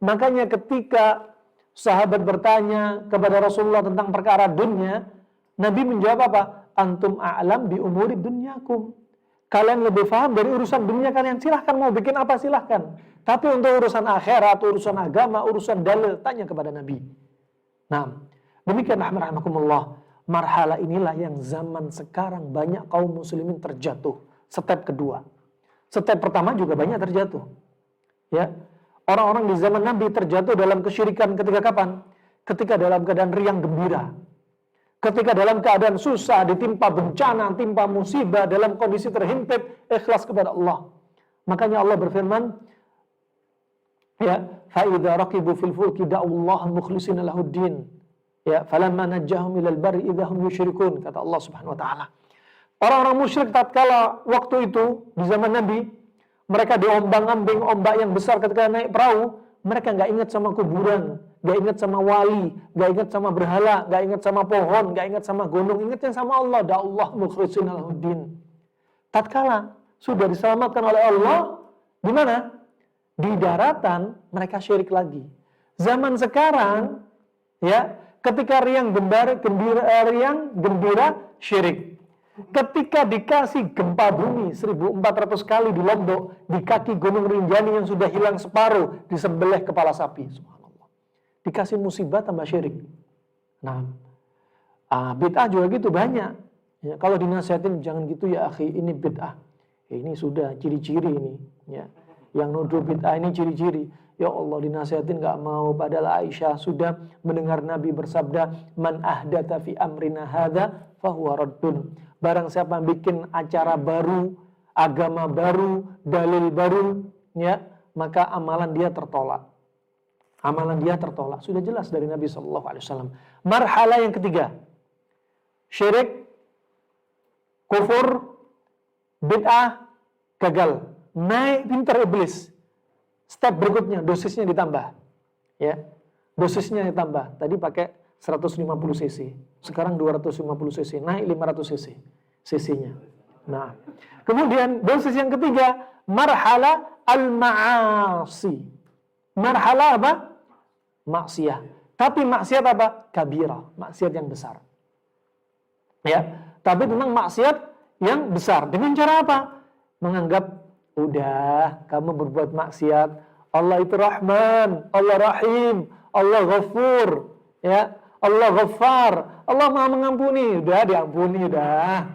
Makanya ketika sahabat bertanya kepada Rasulullah tentang perkara dunia, Nabi menjawab apa? Antum a'lam bi umuri dunyakum. Kalian lebih paham dari urusan dunia kalian. Silahkan mau bikin apa silahkan. Tapi untuk urusan akhirat, urusan agama, urusan dalil, tanya kepada Nabi. Nah, demikian rahmatullah. Marhala inilah yang zaman sekarang banyak kaum muslimin terjatuh. Step kedua. Step pertama juga banyak terjatuh. Ya, orang-orang di zaman Nabi terjatuh dalam kesyirikan ketika kapan? Ketika dalam keadaan riang gembira. Ketika dalam keadaan susah, ditimpa bencana, timpa musibah, dalam kondisi terhimpit, ikhlas kepada Allah. Makanya Allah berfirman, ya, fa idza raqibu fil fulki da'ullaha mukhlishina lahuddin. Ya, falamma najjahum ilal barri idza hum yusyrikun, kata Allah Subhanahu wa taala. Orang-orang musyrik tatkala waktu itu di zaman Nabi, mereka diombang-ambing ombak yang besar ketika naik perahu, mereka nggak ingat sama kuburan, nggak ingat sama wali, nggak ingat sama berhala, nggak ingat sama pohon, nggak ingat sama gunung, ingatnya sama Allah. Da'ullah mukhlishina lahuddin. Tatkala sudah diselamatkan oleh Allah, di mana? Di daratan mereka syirik lagi. Zaman sekarang, ya, ketika riang gembira syirik. Ketika dikasih gempa bumi 1400 kali di Lombok, di kaki Gunung Rinjani yang sudah hilang separuh, disembelih kepala sapi. Subhanallah. Dikasih musibah tambah syirik. Nah, bid'ah juga gitu banyak. Ya, kalau dinasihatin jangan gitu ya akhi, ini bid'ah. Ya, ini sudah ciri-ciri ini. Ya, yang nuduh bid'ah ini ciri-ciri. Ya Allah, dinasihatin nggak mau. Padahal Aisyah sudah mendengar Nabi bersabda, man ahdatha fi amrina hadza fahuwa raddun. Barang siapa bikin acara baru, agama baru, dalil baru, ya, maka amalan dia tertolak. Amalan dia tertolak. Sudah jelas dari Nabi SAW. Marhalah yang ketiga, syirik, kufur, bid'ah, gagal. Naik pintar iblis. Step berikutnya, dosisnya ditambah. Ya, dosisnya ditambah. Tadi pakai 150 cc. Sekarang 250 cc. Naik 500 cc. cc-nya. Nah, kemudian dosis yang ketiga, marhala al-ma'asi. Marhala apa? Maksiyah. Tapi maksiat apa? Kabirah. Maksiat yang besar. Ya, tapi memang maksiat yang besar. Dengan cara apa? Menganggap, udah, kamu berbuat maksiat. Allah itu Rahman, Allah Rahim, Allah Ghafur, ya, Allah Ghaffar, Allah Maha mengampuni. Udah diampuni, udah.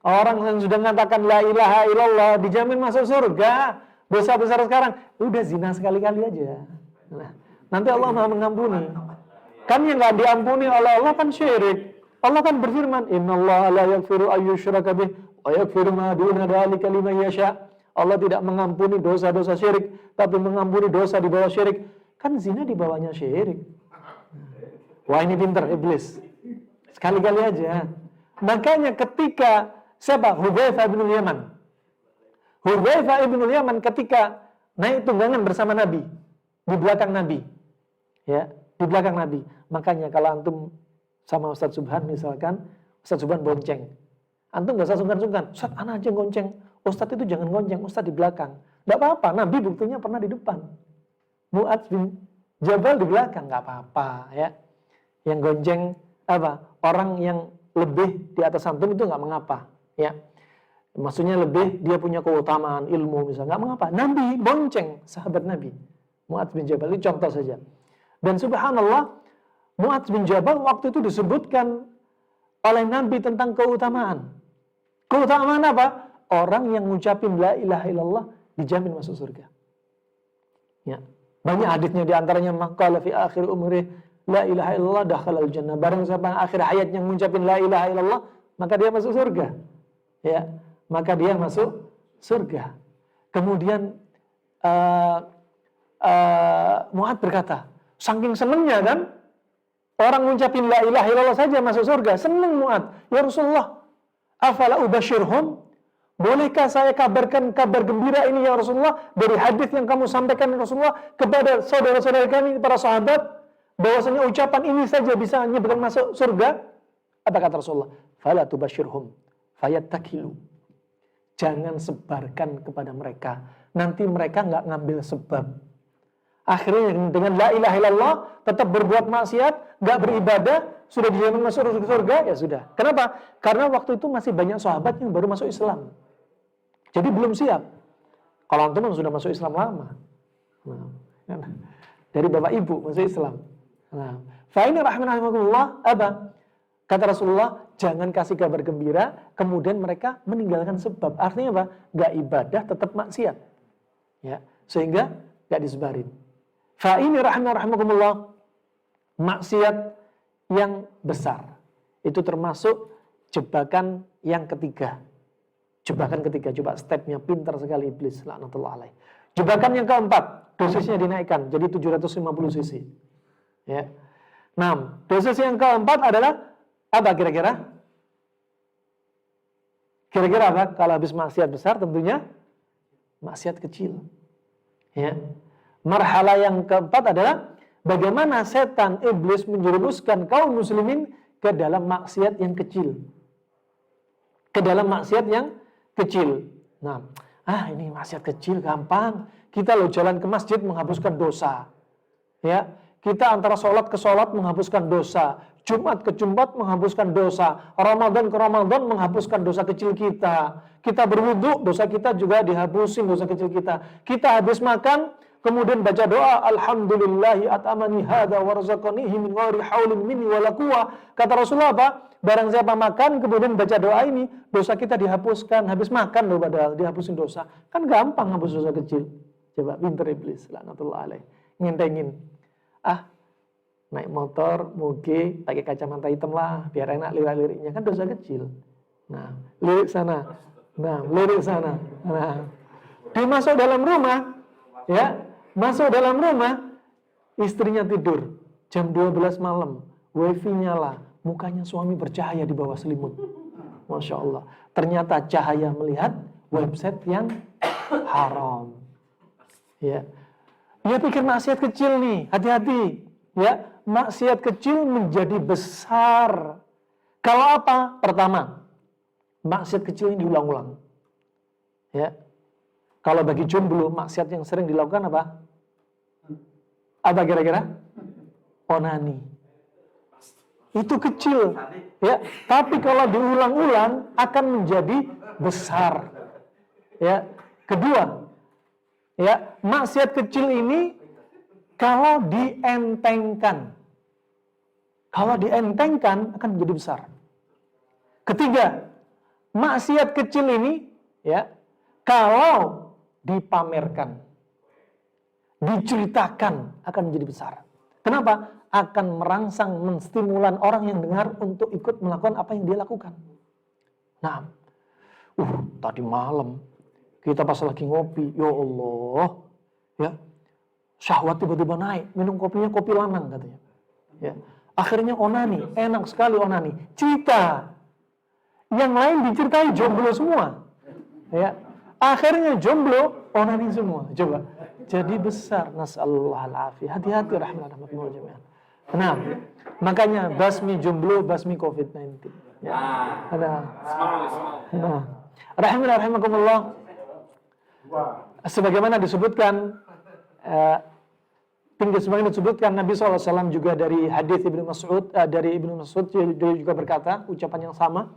Orang yang sudah mengatakan la ilaha illallah dijamin masuk surga. Dosa besar sekarang, udah zina sekali-kali aja. Nah, nanti Allah Maha mengampuni. Kan yang nggak diampuni oleh Allah kan syirik. Allah kan berfirman, innallaha la yaghfiru ayyushraka bih wa yaghfiru ma duna dzalika liman yasha. Allah tidak mengampuni dosa-dosa syirik, tapi mengampuni dosa di bawah syirik. Kan zina di bawahnya syirik. Wah, ini pintar iblis. Sekali-kali aja. Makanya ketika siapa? Hudzaifah bin Yaman. Hudzaifah bin Yaman ketika naik tunggangan bersama Nabi, di belakang Nabi. Ya, di belakang Nabi. Makanya kalau antum sama Ustaz Subhan misalkan, Ustaz Subhan bonceng. Antum gak usah sungkan-sungkan. Ustaz, anak aja gonceng. Ustaz itu jangan gonceng, Ustaz di belakang. Gak apa-apa, Nabi buktinya pernah di depan. Mu'adz bin Jabal di belakang, gak apa-apa ya. Yang gonceng apa? Orang yang lebih di atas antum itu gak mengapa ya. Maksudnya lebih dia punya keutamaan ilmu misalnya, gak mengapa. Nabi bonceng sahabat Nabi. Mu'adz bin Jabal, ini contoh saja. Dan subhanallah, Mu'adz bin Jabal waktu itu disebutkan oleh Nabi tentang keutamaan. Keutamaan apa? Orang yang ngucapin la ilaha illallah dijamin masuk surga. Ya. Banyak hadisnya di antaranya maqala fi akhir umri la ilaha illallah dakhala al-jannah. Barang siapa akhir hayatnya ngucapin la ilaha illallah, maka dia masuk surga. Ya, maka dia masuk surga. Kemudian Mu'adz berkata, saking senengnya kan orang ngucapin la ilaha illallah saja masuk surga. Seneng Mu'adz. Ya Rasulullah, afala ubashirhum? Bolehkah saya kabarkan kabar gembira ini ya Rasulullah dari hadis yang kamu sampaikan ya Rasulullah kepada saudara-saudara kami para sahabat bahwasanya ucapan ini saja bisa menyebabkan masuk surga? Apa kata Rasulullah? Fala tubashirhum fayattakilu. Jangan sebarkan kepada mereka. Nanti mereka nggak ngambil sebab. Akhirnya dengan la ilaha illallah tetap berbuat maksiat, nggak beribadah, sudah dijamin masuk surga, ya sudah. Kenapa? Karena waktu itu masih banyak sahabat yang baru masuk Islam. Jadi belum siap. Kalau antum sudah masuk Islam lama. Nah, dari bapak ibu masuk Islam. Nah, fa ini rahimahumullah apa? Kata Rasulullah, jangan kasih kabar gembira, kemudian mereka meninggalkan sebab. Artinya apa? Gak ibadah, tetap maksiat. Ya, sehingga gak disebarin. Fa ini rahimahumullah, maksiat yang besar. Itu termasuk jebakan yang ketiga. Jebakan ketiga, coba stepnya pintar sekali iblis, laknatullah alaih. Jebakan yang keempat, dosisnya dinaikkan jadi 750 cc. Ya. Nah, dosis yang keempat adalah apa kira-kira? Kira-kira apa? Kalau habis maksiat besar tentunya maksiat kecil. Ya. Marhala yang keempat adalah bagaimana setan iblis menjerumuskan kaum muslimin ke dalam maksiat yang kecil. Ke dalam maksiat yang kecil. Nah, ini maksiat kecil gampang. Kita loh jalan ke masjid menghapuskan dosa. Ya, kita antara sholat ke sholat menghapuskan dosa. Jumat ke Jumat menghapuskan dosa. Ramadan ke Ramadan menghapuskan dosa kecil kita. Kita berwudu, dosa kita juga dihapusin dosa kecil kita. Kita habis makan, kemudian baca doa, Alhamdulillahi at'amani hadha warzaqanihi min ghairi haulin minni wala quwwah. Kata Rasulullah apa? Barang siapa makan, kemudian baca doa ini, dosa kita dihapuskan. Habis makan loh padahal, dihapusin dosa. Kan gampang hapus dosa kecil. Coba, pinter iblis, laknatullah alaih. Ngentengin. Naik motor, moge, pakai kacamata hitam lah, biar enak lirik-liriknya, kan dosa kecil. Nah, lirik sana. Nah, lirik sana. Nah, dia masuk dalam rumah, ya, masuk dalam rumah, istrinya tidur, jam 12 malam, wifi nyala, mukanya suami bercahaya di bawah selimut. Masya Allah. Ternyata cahaya melihat website yang haram. Ya, dia pikir maksiat kecil nih, hati-hati. Ya, maksiat kecil menjadi besar. Kalau apa? Pertama, maksiat kecil ini diulang-ulang. Ya. Kalau bagi jomblo, maksiat yang sering dilakukan apa? Apa kira-kira? Onani. Itu kecil. Ya, tapi kalau diulang-ulang akan menjadi besar. Ya. Kedua, ya, maksiat kecil ini kalau dientengkan akan menjadi besar. Ketiga, maksiat kecil ini ya kalau dipamerkan, diceritakan akan menjadi besar. Kenapa? Akan merangsang, menstimulan orang yang dengar untuk ikut melakukan apa yang dia lakukan. Nah, tadi malam kita pas lagi ngopi, ya Allah, ya. Syahwat tiba-tiba naik, minum kopinya kopi lanang katanya. Ya. Akhirnya onani, enak sekali onani. Cerita. Yang lain diceritai jomblo semua. Ya. Akhirnya jomblo, onani semua. Coba. Jadi besar. Nasallallahu alaihi. Hati-hati rahmatullah jami'an. Nah, makanya basmi jomblo, basmi COVID-19. Ya. Nah. Rahimakumullah. Sebagaimana disebutkan sebagaimana disebutkan Nabi SAW juga dari hadis Ibnu Mas'ud, dari Ibnu Mas'ud dia juga berkata ucapan yang sama,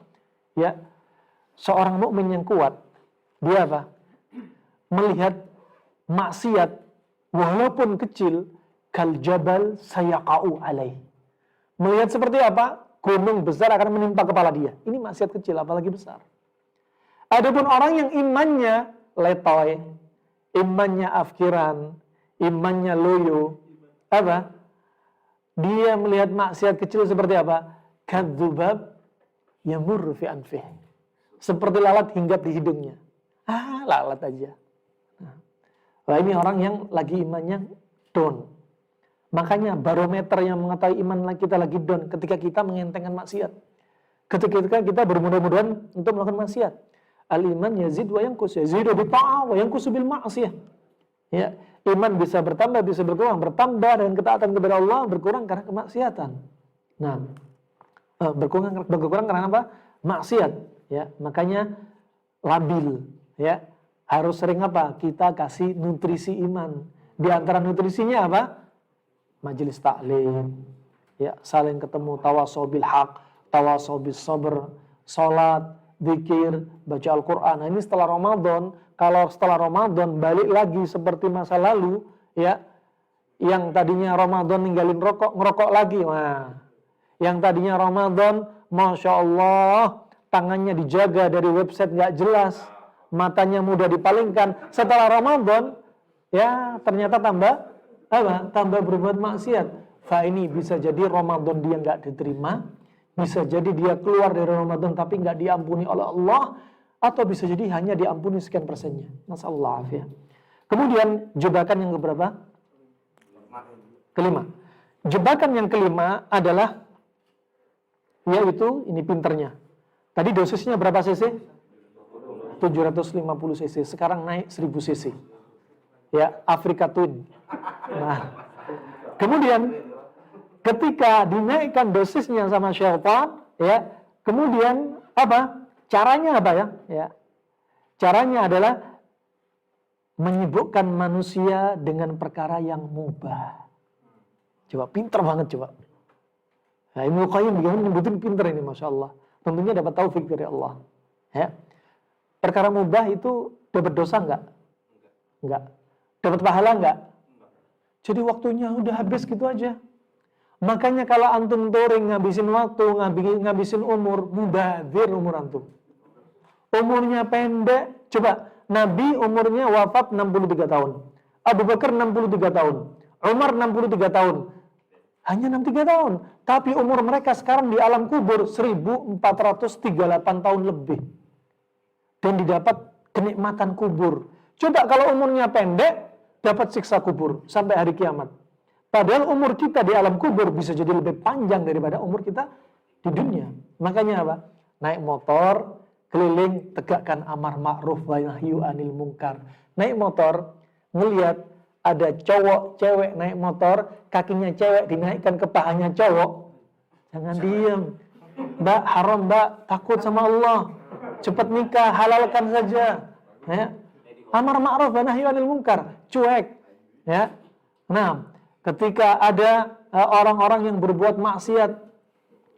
ya, seorang mukmin yang kuat dia apa? Melihat maksiat walaupun kecil kal jabal sayaqa'u alaih. Melihat seperti apa? Gunung besar akan menimpa kepala dia. Ini maksiat kecil apalagi besar. Adapun orang yang imannya letoy, imannya afkiran, imannya loyo, apa? Dia melihat maksiat kecil seperti apa? Kadzubab yamurru fi anfih. Seperti lalat hinggap di hidungnya. Lalat aja. Nah, ini orang yang lagi imannya down. Makanya barometer yang mengetahui iman kita lagi down ketika kita mengentengkan maksiat. Ketika kita bermudah-mudahan untuk melakukan maksiat. Al-iman yazid wa yanqus, yazidu bi ta'ah wa yanqusu bil ma'siyah. Ya, iman bisa bertambah, bisa berkurang, bertambah dengan ketaatan kepada Allah, berkurang karena kemaksiatan. Nah, berkurang karena apa? Maksiat, ya. Makanya labil, ya. Harus sering apa? Kita kasih nutrisi iman. Di antara nutrisinya apa? Majelis taklim, ya, saling ketemu, tawasau bil haq, tawasau bis sabr, salat, zikir, baca Al-Qur'an. Nah, ini setelah Ramadan. Kalau setelah Ramadan balik lagi seperti masa lalu, ya, yang tadinya Ramadan ninggalin rokok, ngerokok lagi. Nah, yang tadinya Ramadan, Masya Allah, tangannya dijaga dari website nggak jelas, matanya mudah dipalingkan. Setelah Ramadan, ya ternyata tambah berbuat maksiat. Ini bisa jadi Ramadan dia nggak diterima, bisa jadi dia keluar dari Ramadan tapi nggak diampuni oleh Allah, atau bisa jadi hanya diampuni sekian persennya. Nasallahu afiyah. Kemudian jebakan yang keberapa? Kelima. Jebakan yang kelima adalah, yaitu ini pinternya. Tadi dosisnya berapa cc? 750 cc. Sekarang naik 1000 cc. Ya, Afrika Twin. Nah, kemudian ketika dinaikkan dosisnya sama syaitan, ya, kemudian apa? Caranya apa ya? Ya. Caranya adalah menyibukkan manusia dengan perkara yang mubah. Coba, pinter banget coba. Nah, Ibnu Qayyim bagaimana nyebutin pinter ini, Masya Allah. Tentunya dapat taufik dari Allah. Ya. Perkara mubah itu dapat dosa enggak? Enggak. Dapat pahala enggak? Jadi waktunya udah habis gitu aja. Makanya kalau antum touring ngabisin waktu, ngabisin umur, mubazir umur antum. Umurnya pendek, coba Nabi umurnya wafat 63 tahun. Abu Bakar 63 tahun. Umar 63 tahun. Hanya 63 tahun. Tapi umur mereka sekarang di alam kubur 1438 tahun lebih. Dan didapat kenikmatan kubur. Coba kalau umurnya pendek, dapat siksa kubur sampai hari kiamat. Padahal umur kita di alam kubur bisa jadi lebih panjang daripada umur kita di dunia. Makanya apa? Naik motor, keliling, tegakkan amar ma'ruf wa nahyu anil munkar. Naik motor, ngelihat ada cowok, cewek naik motor, kakinya cewek dinaikkan ke pahanya cowok. Jangan diem. Mbak, haram mbak, takut sama Allah. Cepat nikah, halalkan saja. Ya. Amar ma'ruf wa nahyu anil munkar. Cuek. Ya. Nah, ketika ada orang-orang yang berbuat maksiat,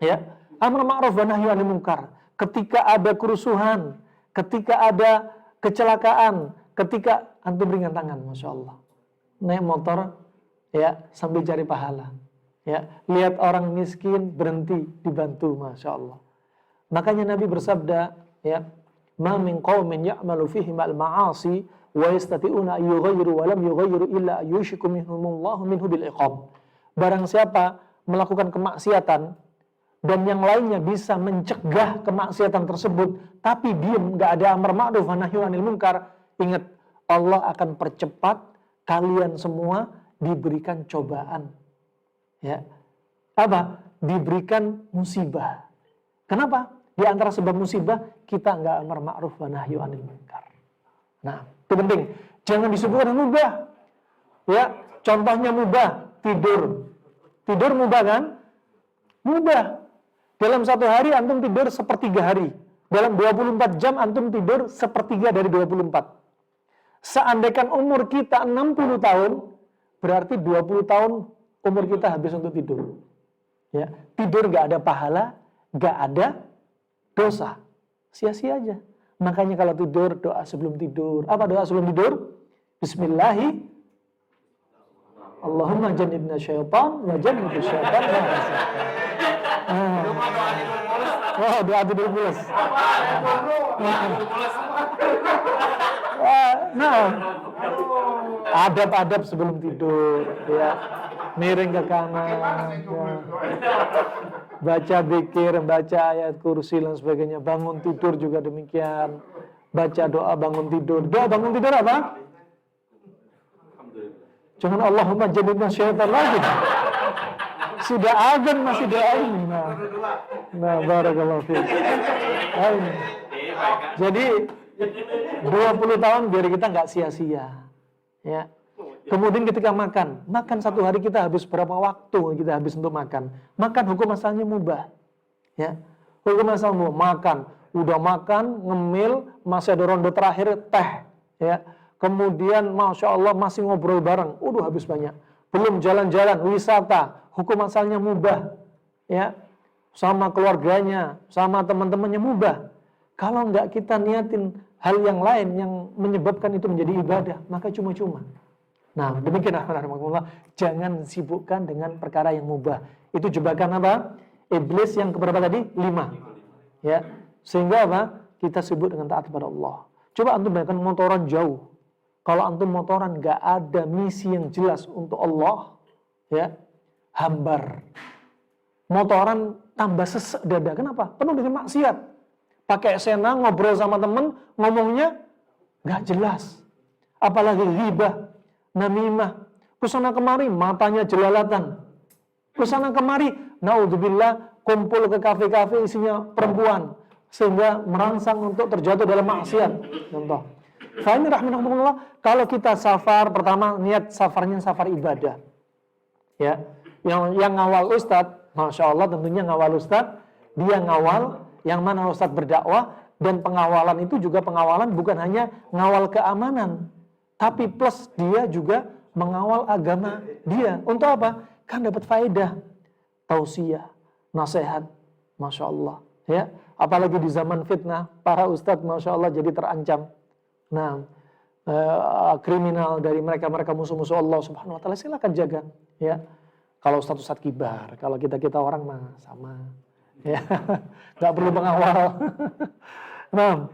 ya, amar ma'ruf wa nahyu anil munkar. Ketika ada kerusuhan, ketika ada kecelakaan, ketika antum ringan tangan, Masya Allah. Naik motor, ya, sambil cari pahala. Ya, lihat orang miskin, berhenti, dibantu, Masya Allah. Makanya Nabi bersabda, ya, ma min qaumin ya'malu fihim al-ma'asi wa yastati'una yughayyiru wa lam yughayyiru illa yushiku minhumullahu minhu bil iqab. Barang siapa melakukan kemaksiatan dan yang lainnya bisa mencegah kemaksiatan tersebut, tapi diam, nggak ada amar ma'ruf wa nahyu anil munkar, ingat, Allah akan percepat kalian semua diberikan cobaan. Ya. Apa? Diberikan musibah. Kenapa? Di antara sebab musibah, kita nggak amar ma'ruf wa nahyu anil munkar. Nah, itu penting. Jangan disebutkan mubah. Ya, contohnya mubah, tidur. Tidur mubah kan? Mubah. Dalam satu hari antum tidur sepertiga hari. Dalam 24 jam antum tidur sepertiga dari 24. Seandaikan umur kita 60 tahun, berarti 20 tahun umur kita habis untuk tidur. Ya, tidur gak ada pahala, gak ada dosa. Sia-sia aja. Makanya kalau tidur, doa sebelum tidur. Apa doa sebelum tidur? Bismillahi Allahumma jannibna syaitan wa jannibna syaitan ma razaqtana. Wah, doa tidur pulas. Nah, adab-adab sebelum tidur, ya, miring ke kanan, ya. Baca zikir, baca ayat kursi dan sebagainya. Bangun tidur juga demikian. Baca doa bangun tidur. Doa bangun tidur apa? Jangan Allahumma jannibna syaitan lagi. Sudah azan masih doa ini. Nah, barakallahu fiik. Jadi 20 tahun biar kita nggak sia-sia. Ya. Kemudian ketika makan satu hari kita habis berapa waktu kita habis untuk makan. Makan hukum asalnya mubah. Ya. Hukum asalnya makan, udah makan, ngemil, masih ada ronde terakhir teh. Ya. Kemudian Masya Allah masih ngobrol bareng, habis banyak. Belum jalan-jalan, wisata, hukum asalnya mubah. Ya. Sama keluarganya, sama teman-temannya mubah. Kalau nggak kita niatin hal yang lain yang menyebabkan itu menjadi ibadah, maka cuma-cuma. Nah, demikian rahmatullah. Jangan sibukkan dengan perkara yang mubah. Itu jebakan apa? Iblis yang keberapa tadi? 5. Ya. Sehingga apa? Kita sibuk dengan taat kepada Allah. Coba antum bayangkan motoran jauh. Kalau antum motoran nggak ada misi yang jelas untuk Allah, ya, hambar. Motoran tambah sesek dada. Kenapa? Penuh dengan maksiat. Pakai sena, ngobrol sama temen, ngomongnya nggak jelas. Apalagi ghibah, namimah. Kesana kemari, matanya jelalatan. Kesana kemari, naudzubillah, kumpul ke kafe-kafe isinya perempuan. Sehingga merangsang untuk terjatuh dalam maksiat. Contoh. Fahmi rahimahullah, kalau kita safar, pertama niat safarnya safar ibadah. Ya, yang ngawal ustadz, Masya Allah tentunya ngawal ustadz, dia ngawal, yang mana ustadz berdakwah, dan pengawalan itu juga pengawalan bukan hanya ngawal keamanan, tapi plus dia juga mengawal agama dia. Untuk apa? Kan dapat faedah, tausiah, nasihat, Masya Allah. Ya, apalagi di zaman fitnah, para ustadz Masya Allah jadi terancam. Nah, kriminal dari mereka musuh-musuh Allah Subhanahu Wa Taala, silakan jaga. Ya, kalau ustadz kibar, kalau kita orang mah sama. Ya, nggak perlu pengawal. Nah,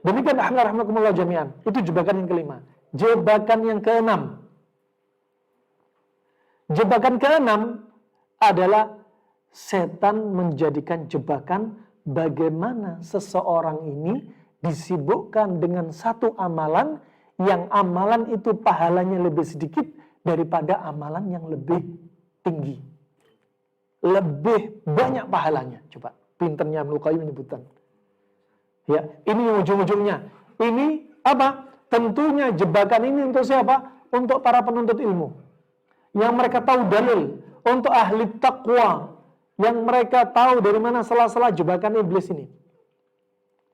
demikian rahmatullah jami'an. Itu jebakan yang kelima. Jebakan yang keenam. Jebakan keenam adalah setan menjadikan jebakan bagaimana seseorang ini disibukkan dengan satu amalan yang amalan itu pahalanya lebih sedikit daripada amalan yang lebih tinggi. Lebih banyak pahalanya. Coba, pinternya Ibnu Qayyim menyebutkan. Ya, ini ujung-ujungnya. Ini apa? Tentunya jebakan ini untuk siapa? Untuk para penuntut ilmu. Yang mereka tahu dalil. Untuk ahli taqwa. Yang mereka tahu dari mana sela-sela jebakan iblis ini.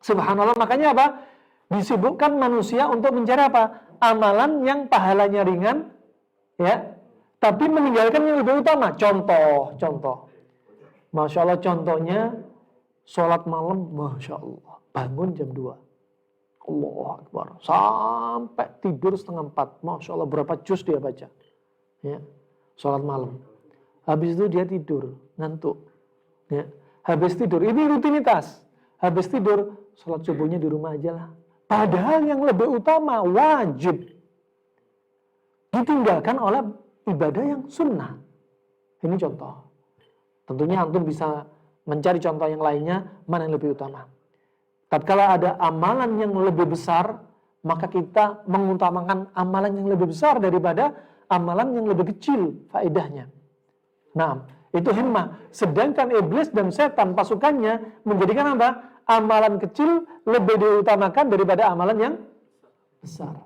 Subhanallah, makanya apa? Disibukkan manusia untuk mencari apa? Amalan yang pahalanya ringan, ya, tapi meninggalkan yang lebih utama. Contoh. Masya Allah, contohnya sholat malam, Masya Allah, bangun jam 2. Allahu Akbar. Sampai tidur setengah 4. Masya Allah, berapa juz dia baca. Ya, sholat malam. Habis itu dia tidur, ngantuk. Ya, habis tidur, ini rutinitas. Habis tidur, sholat subuhnya di rumah aja lah. Padahal yang lebih utama, wajib, ditinggalkan oleh ibadah yang sunnah. Ini contoh. Tentunya antum bisa mencari contoh yang lainnya, mana yang lebih utama. Tatkala ada amalan yang lebih besar, maka kita mengutamakan amalan yang lebih besar daripada amalan yang lebih kecil faedahnya. Nah, itu himmah. Sedangkan iblis dan setan pasukannya menjadikan apa? Amalan kecil lebih diutamakan daripada amalan yang besar.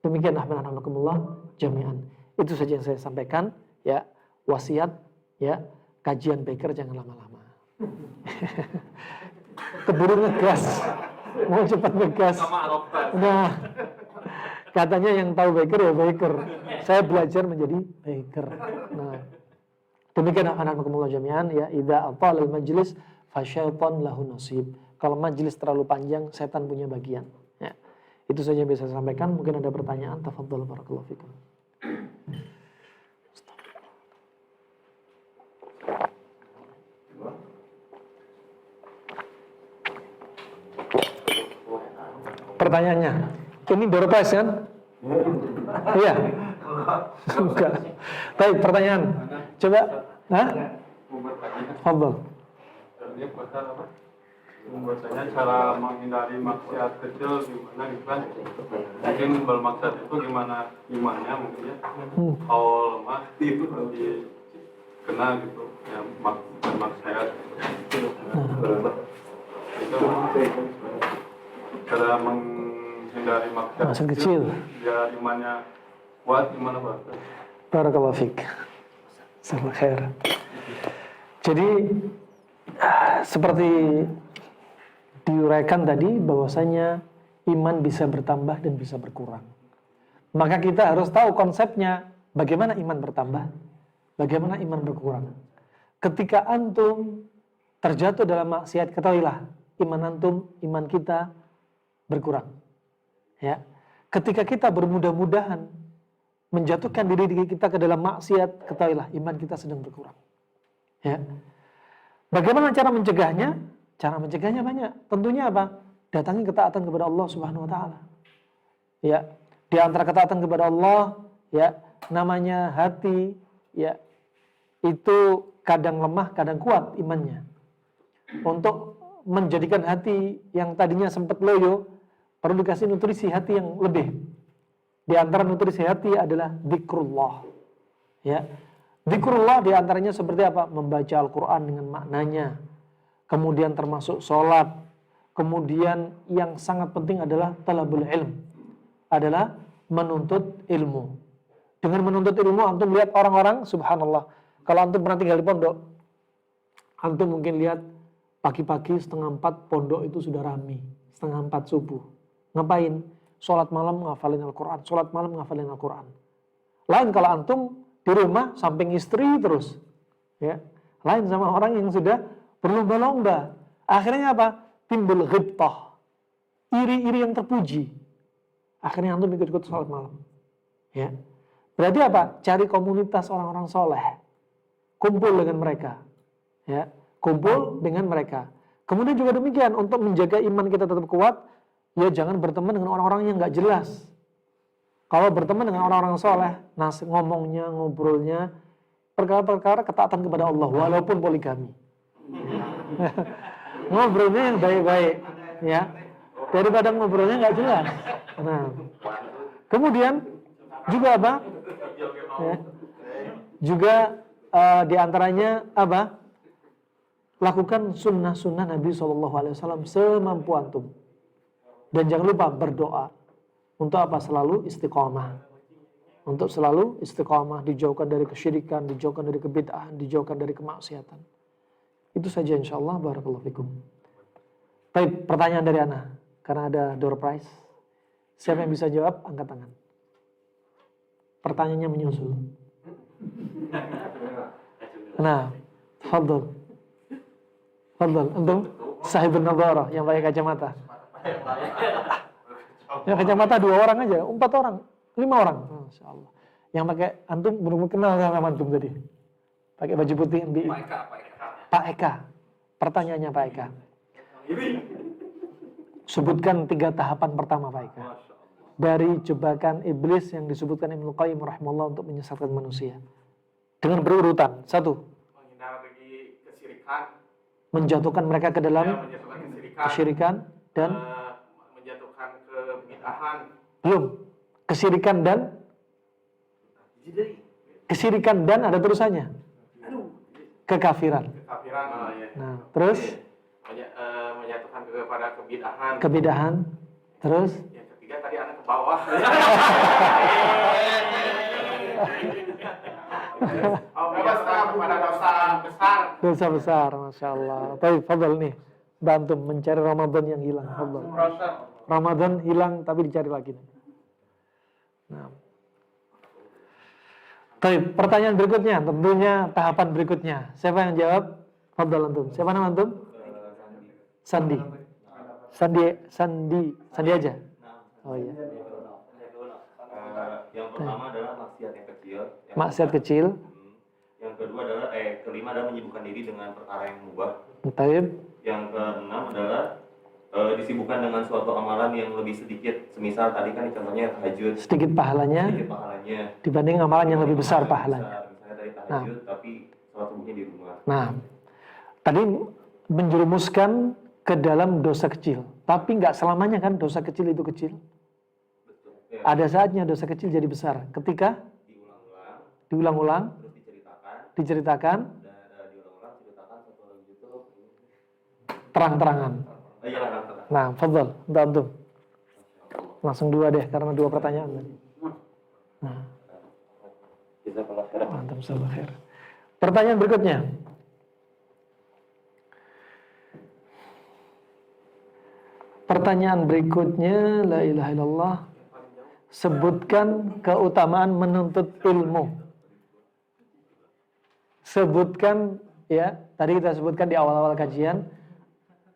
Demikian rahmatullah jami'an. Itu saja yang saya sampaikan, ya, wasiat, ya, kajian Baker jangan lama-lama. Keburu ngegas. Mau cepat ngegas. Nah, katanya yang tahu Baker ya Baker. Saya belajar menjadi Baker. Nah, demikian rahmatullah jami'an, ya, idza atal al-majlis fasyaitan lahu nasib. Kalau majlis terlalu panjang, setan punya bagian. Ya. Itu saja yang bisa saya sampaikan. Mungkin ada pertanyaan. Tafadhol barakallahu fikum. Pertanyaannya, ini door prize kan? Iya. Enggak. Baik, pertanyaan. Coba. Hah? Tafadhol. Ini pasal apa? Bahwasanya cara menghindari maksiat kecil gimana gitu kan? Mungkin bermaksud itu gimana imannya mungkin ya? Kalau lemah itu kena gitu ya, maksiat. Itu cara menghindari maksiat Maksiat kecil. biar imannya kuat gimana Pak? Barakallahu fiik. Jazakallahu khair. Jadi seperti diuraikan tadi bahwasanya iman bisa bertambah dan bisa berkurang. Maka kita harus tahu konsepnya bagaimana iman bertambah, bagaimana iman berkurang. Ketika antum terjatuh dalam maksiat, ketahuilah iman antum, iman kita berkurang. Ya. Ketika kita bermudah-mudahan menjatuhkan diri kita ke dalam maksiat, ketahuilah iman kita sedang berkurang. Ya. Bagaimana cara mencegahnya? Cara mencegahnya banyak. Tentunya apa? Datangi ketaatan kepada Allah Subhanahu wa taala. Ya, di antara ketaatan kepada Allah, ya, namanya hati, ya, itu kadang lemah, kadang kuat imannya. Untuk menjadikan hati yang tadinya sempat loyo, perlu dikasih nutrisi hati yang lebih. Di antara nutrisi hati adalah zikrullah. Ya. Zikrullah di antaranya seperti apa? Membaca Al-Quran dengan maknanya. Kemudian termasuk sholat. Kemudian yang sangat penting adalah talabul ilm. Adalah menuntut ilmu. Dengan menuntut ilmu, antum lihat orang-orang, subhanallah. Kalau antum pernah tinggal di pondok, antum mungkin lihat pagi-pagi 3:30 pondok itu sudah rame. 3:30 subuh. Ngapain? Sholat malam ngafalin Al-Quran. Sholat malam ngafalin Al-Quran. Lain kalau antum di rumah samping istri terus, ya. Lain sama orang yang sudah berlomba-lomba. Akhirnya apa? Timbul ghibtah, iri-iri yang terpuji. Akhirnya antum ikut-ikut sholat malam. Ya. Berarti apa? Cari komunitas orang-orang soleh, kumpul dengan mereka, ya. Kumpul dengan mereka. Kemudian juga demikian untuk menjaga iman kita tetap kuat, ya jangan berteman dengan orang-orang yang nggak jelas. Kalau berteman dengan orang-orang soleh, ngomongnya, ngobrolnya, perkara-perkara ketaatan kepada Allah, walaupun poligami. Ngobrolnya yang baik-baik, ya, daripada ngobrolnya nggak jelas. Nah, kemudian juga apa? Ya, juga di antaranya apa? Lakukan sunnah-sunnah Nabi SAW semampu antum. Dan jangan lupa berdoa. Untuk apa? Selalu istiqomah. Untuk selalu istiqomah, dijauhkan dari kesyirikan, dijauhkan dari kebid'ahan, dijauhkan dari kemaksiatan. Itu saja insyaallah. Barakallahu fikum. Baik, pertanyaan dari Ana. Karena ada door prize. Siapa yang bisa jawab? Angkat tangan. Pertanyaannya menyusul. Nah, fadhol. Fadhol. Antum sahibun nadhara yang pakai kacamata. Yang kacamata 2 orang aja, 4 orang, 5 orang. Masya Allah. Yang pakai antum belum kenal sama antum tadi. Pakai baju putih MBI. Pak Eka. Pertanyaannya Pak Eka. Sebutkan 3 tahapan pertama Pak Eka. Dari jebakan iblis yang disebutkan Ibnu Qayyim rahimahullah untuk menyesatkan manusia. Dengan berurutan. 1. Menghindari kesyirikan. Menjatuhkan mereka ke dalam kesyirikan dan menjatuhkan kebid'ahan. belum. Kesyirikan dan ada terusannya. Kekafiran. Kekafiran. Ya. Nah, terus Menjatuhkan kepada kebid'ahan. kebidahan. Terus Yang ketiga tadi anak ke bawah. Menjatuhkan kepada dosa besar. dosa besar, masya Allah. Tapi fadal nih, bantu mencari Ramadan yang hilang. Fadal. Ramadan hilang tapi dicari lagi. Nah. Tapi pertanyaan berikutnya, tentunya tahapan berikutnya. Siapa yang jawab? Fadal antum. Siapa nama antum? Sandi. Sandi aja. Oh iya. Yang pertama adalah maksiat yang kecil. Maksiat kecil. Yang kedua adalah kelima adalah menyibukkan diri dengan perkara yang mubah. Taib. Yang keenam adalah disibukkan dengan suatu amalan yang lebih sedikit. Semisal tadi kan contohnya tahajud. Sedikit pahalanya dibanding amalan yang lebih besar pahalanya. Misalnya tadi tahajud tapi sholat subuhnya di rumah. Nah, tadi menjerumuskan ke dalam dosa kecil. Tapi nggak selamanya kan dosa kecil itu kecil. Betul. Ya, Ada saatnya dosa kecil jadi besar. Ketika diulang-ulang, terus diceritakan dan diulang-ulang ceritakan satu lagi itu terang-terangan. iya. Nah, fadhal, untuk antum. Langsung 2 deh, karena 2 pertanyaan tadi. Nah. Mantap, sabar. Pertanyaan berikutnya. Pertanyaan berikutnya, la ilaha illallah. Sebutkan keutamaan menuntut ilmu. Sebutkan, ya, tadi kita sebutkan di awal-awal kajian,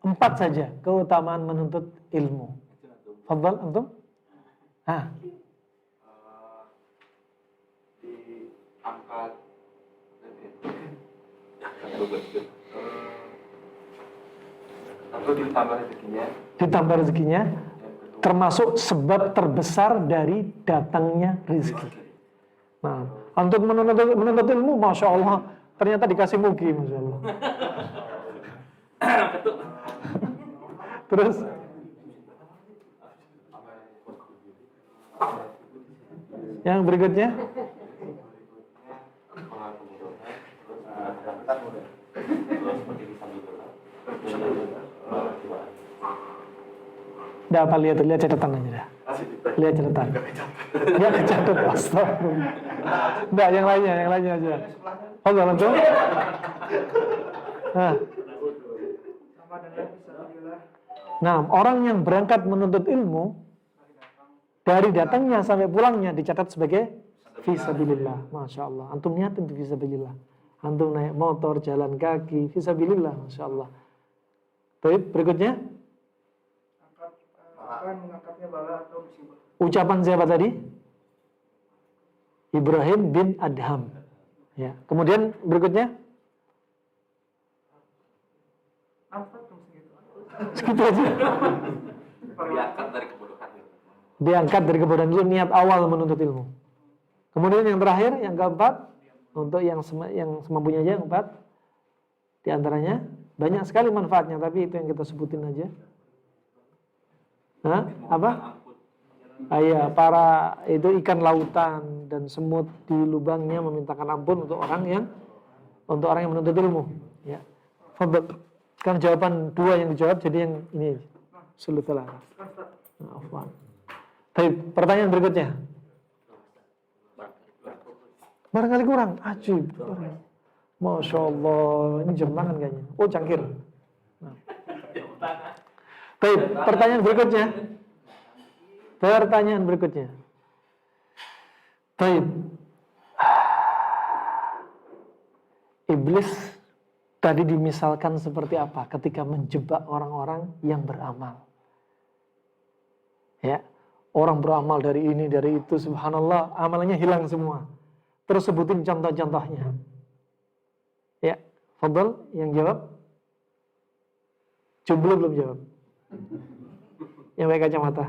4 saja keutamaan menuntut ilmu. Fadhal, antum? Diangkat atau ditambah rezekinya. Ditambah rezekinya, termasuk sebab terbesar dari datangnya rezeki. Nah, untuk menuntut ilmu, Masya Allah, ternyata dikasih mugi, Masya Allah. Terus, yang berikutnya, udah apa, lihat catatan aja dah. Lihat catatan. Enggak kecatat, astagfirullah. Enggak, yang lainnya aja. Oh, enggak langsung. Nah, orang yang berangkat menuntut ilmu, dari datangnya sampai pulangnya dicatat sebagai fisabilillah. Masya Allah. Antum niatin itu fisabilillah. Antum naik motor, jalan kaki, fisabilillah. Masya Allah. Baik, berikutnya. Mengangkatnya bala atau musibah. Ucapan siapa tadi? Ibrahim bin Adham. Ya. Kemudian berikutnya. Segitu aja. Diangkat dari kebodohan. Diangkat dari kebodohan itu niat awal menuntut ilmu. Kemudian yang terakhir, yang keempat, untuk yang semampunya aja, yang keempat, di antaranya banyak sekali manfaatnya, tapi itu yang kita sebutin aja. Apa? Iya, para itu ikan lautan dan semut di lubangnya memintakan ampun untuk orang yang menuntut ilmu. Ya. Kan jawaban 2 yang dijawab, jadi yang ini sulutul araf. Afwan. Baik, pertanyaan berikutnya. Barangkali kurang. Ajib. Masya Allah, ini jam tangan kayaknya. Oh, cangkir. Nah. Baik, pertanyaan berikutnya. Baik. Iblis tadi dimisalkan seperti apa ketika menjebak orang-orang yang beramal. Ya, orang beramal dari ini, dari itu, subhanallah, amalannya hilang semua. Terus sebutin contoh-contohnya. Ya, Fadl yang jawab. Jomblo belum jawab. Yang pakai kacamata.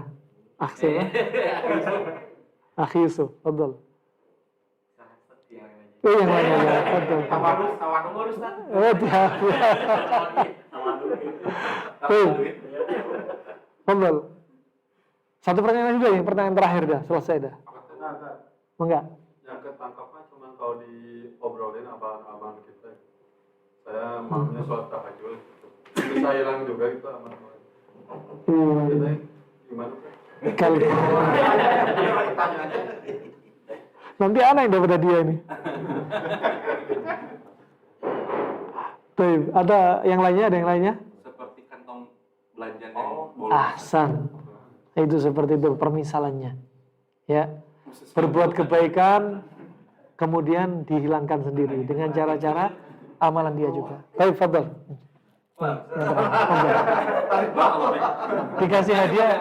Siapa? Akhi Yusuf, Fadl. Oh, yang lainnya ya, Fadl. Oh, dia. Fadl. Satu pertanyaan juga, yang pertanyaan terakhir dah, selesai dah. Enggak? Yang ketangkapnya cuma kalau diobrolin abang-abang kita. Saya malamnya sholat tahajud. Bisa hilang juga itu aman. Gimana? Kalau nanti anak yang dapat hadiah ini. Baik, ada yang lainnya? Seperti kantong belanjaan yang bolong. Ahsan. Itu seperti itu permisalannya. Ya. Berbuat kebaikan kemudian dihilangkan sendiri dengan cara-cara amalan dia juga. Baik, Fadl. Dikasih hadiah.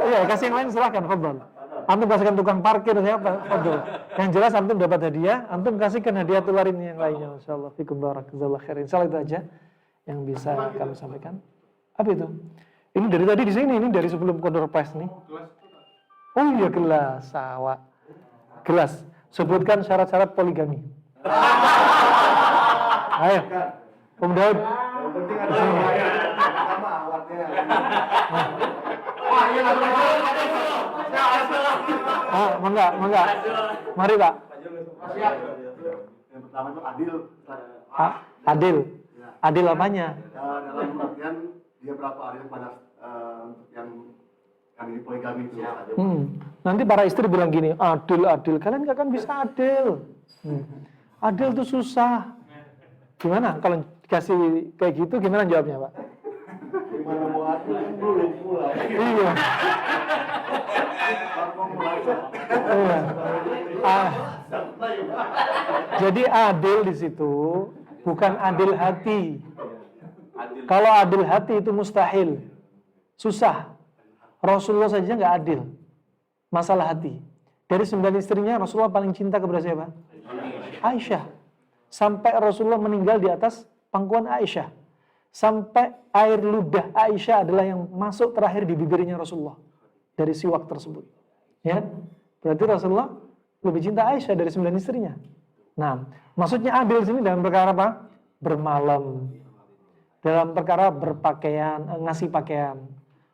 Ya, kasih yang lain silahkan, Fadl. Antum kasihkan tukang parkir siapa? Fadl. Yang jelas antum dapat hadiah, antum kasihkan hadiah tularin yang lainnya. Masyaallah, fikum barakallahu khair. Insyaallah itu aja yang bisa kami sampaikan. Apa itu? Ini dari tadi di sini, ini dari sebelum Kondor Pes nih. Oh iya, gelas, sawah. Gelas. Sebutkan syarat-syarat poligami. Ayo, Om Daud. Yang penting ada sama alatnya. Mangga. Mari, Pak. Yang pertama itu adil. Adil. Adil apanya? Dalam artian dia berapa adil pada yang Yang ini poligami itu. Nanti para istri bilang gini, adil, kalian nggak akan bisa adil. Adil itu susah. Gimana kalau dikasih kayak gitu, gimana jawabnya Pak? Gimana mau adil kan belum mulai. Iya. Kalau mau mulai Iya. Jadi adil di situ bukan adil hati. Kalau adil hati itu mustahil, susah. Rasulullah saja nggak adil. Masalah hati. Dari 9 istrinya Rasulullah paling cinta kepada siapa? Aisyah. Sampai Rasulullah meninggal di atas pangkuan Aisyah. Sampai air ludah Aisyah adalah yang masuk terakhir di bibirnya Rasulullah dari siwak tersebut. Ya, berarti Rasulullah lebih cinta Aisyah dari 9 istrinya. Nah, maksudnya adil sini dalam perkara apa? Bermalam. Dalam perkara berpakaian, ngasih pakaian.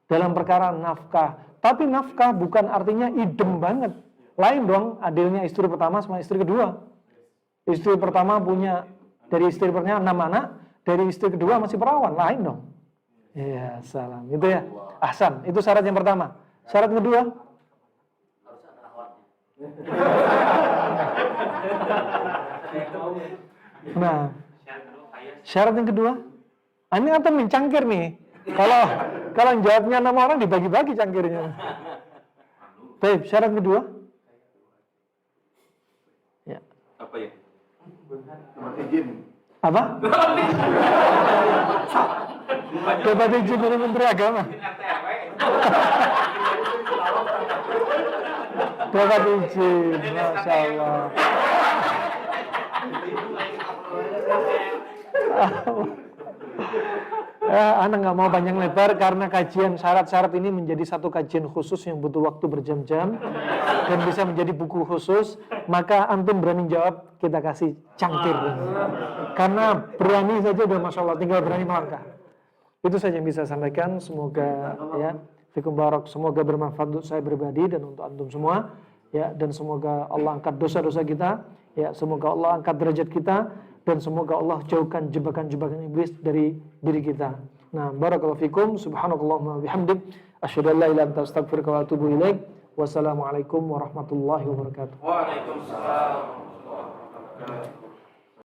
Dalam perkara nafkah. Tapi nafkah bukan artinya idem banget. Lain dong adilnya istri pertama sama istri kedua. Istri pertama punya, dari istri pertama 6 anak, dari istri kedua masih perawan. Lain dong. Iya, salam. Itu ya. Ahsan. Itu syarat yang pertama. Syarat kedua. Nah, syarat yang kedua. Ini antum mencangkir nih. Kalau jawabnya 6 orang dibagi-bagi cangkirnya. Baik, syarat kedua. Ya. Apa ya? dapat izin. Apa? Dapat izin dari Menteri Agama. Dapat izin, Masya Allah. Anak nggak mau panjang lebar karena kajian syarat-syarat ini menjadi satu kajian khusus yang butuh waktu berjam-jam dan bisa menjadi buku khusus. Maka antum berani jawab, kita kasih cangkir. Karena berani saja udah Masya Allah, tinggal berani melangkah. Itu saja yang bisa saya sampaikan. Semoga ya, fikum barak, semoga bermanfaat untuk saya pribadi dan untuk antum semua. Ya, dan semoga Allah angkat dosa-dosa kita. Ya, semoga Allah angkat derajat kita. Dan semoga Allah jauhkan jebakan-jebakan iblis dari diri kita. Nah, barakallahu fikum, subhanakallahumma bihamdik, asyhadu an la ilaha illa anta astaghfiruka wa atubu ilaik. Wassalamualaikum warahmatullahi wabarakatuh. Waalaikumsalam.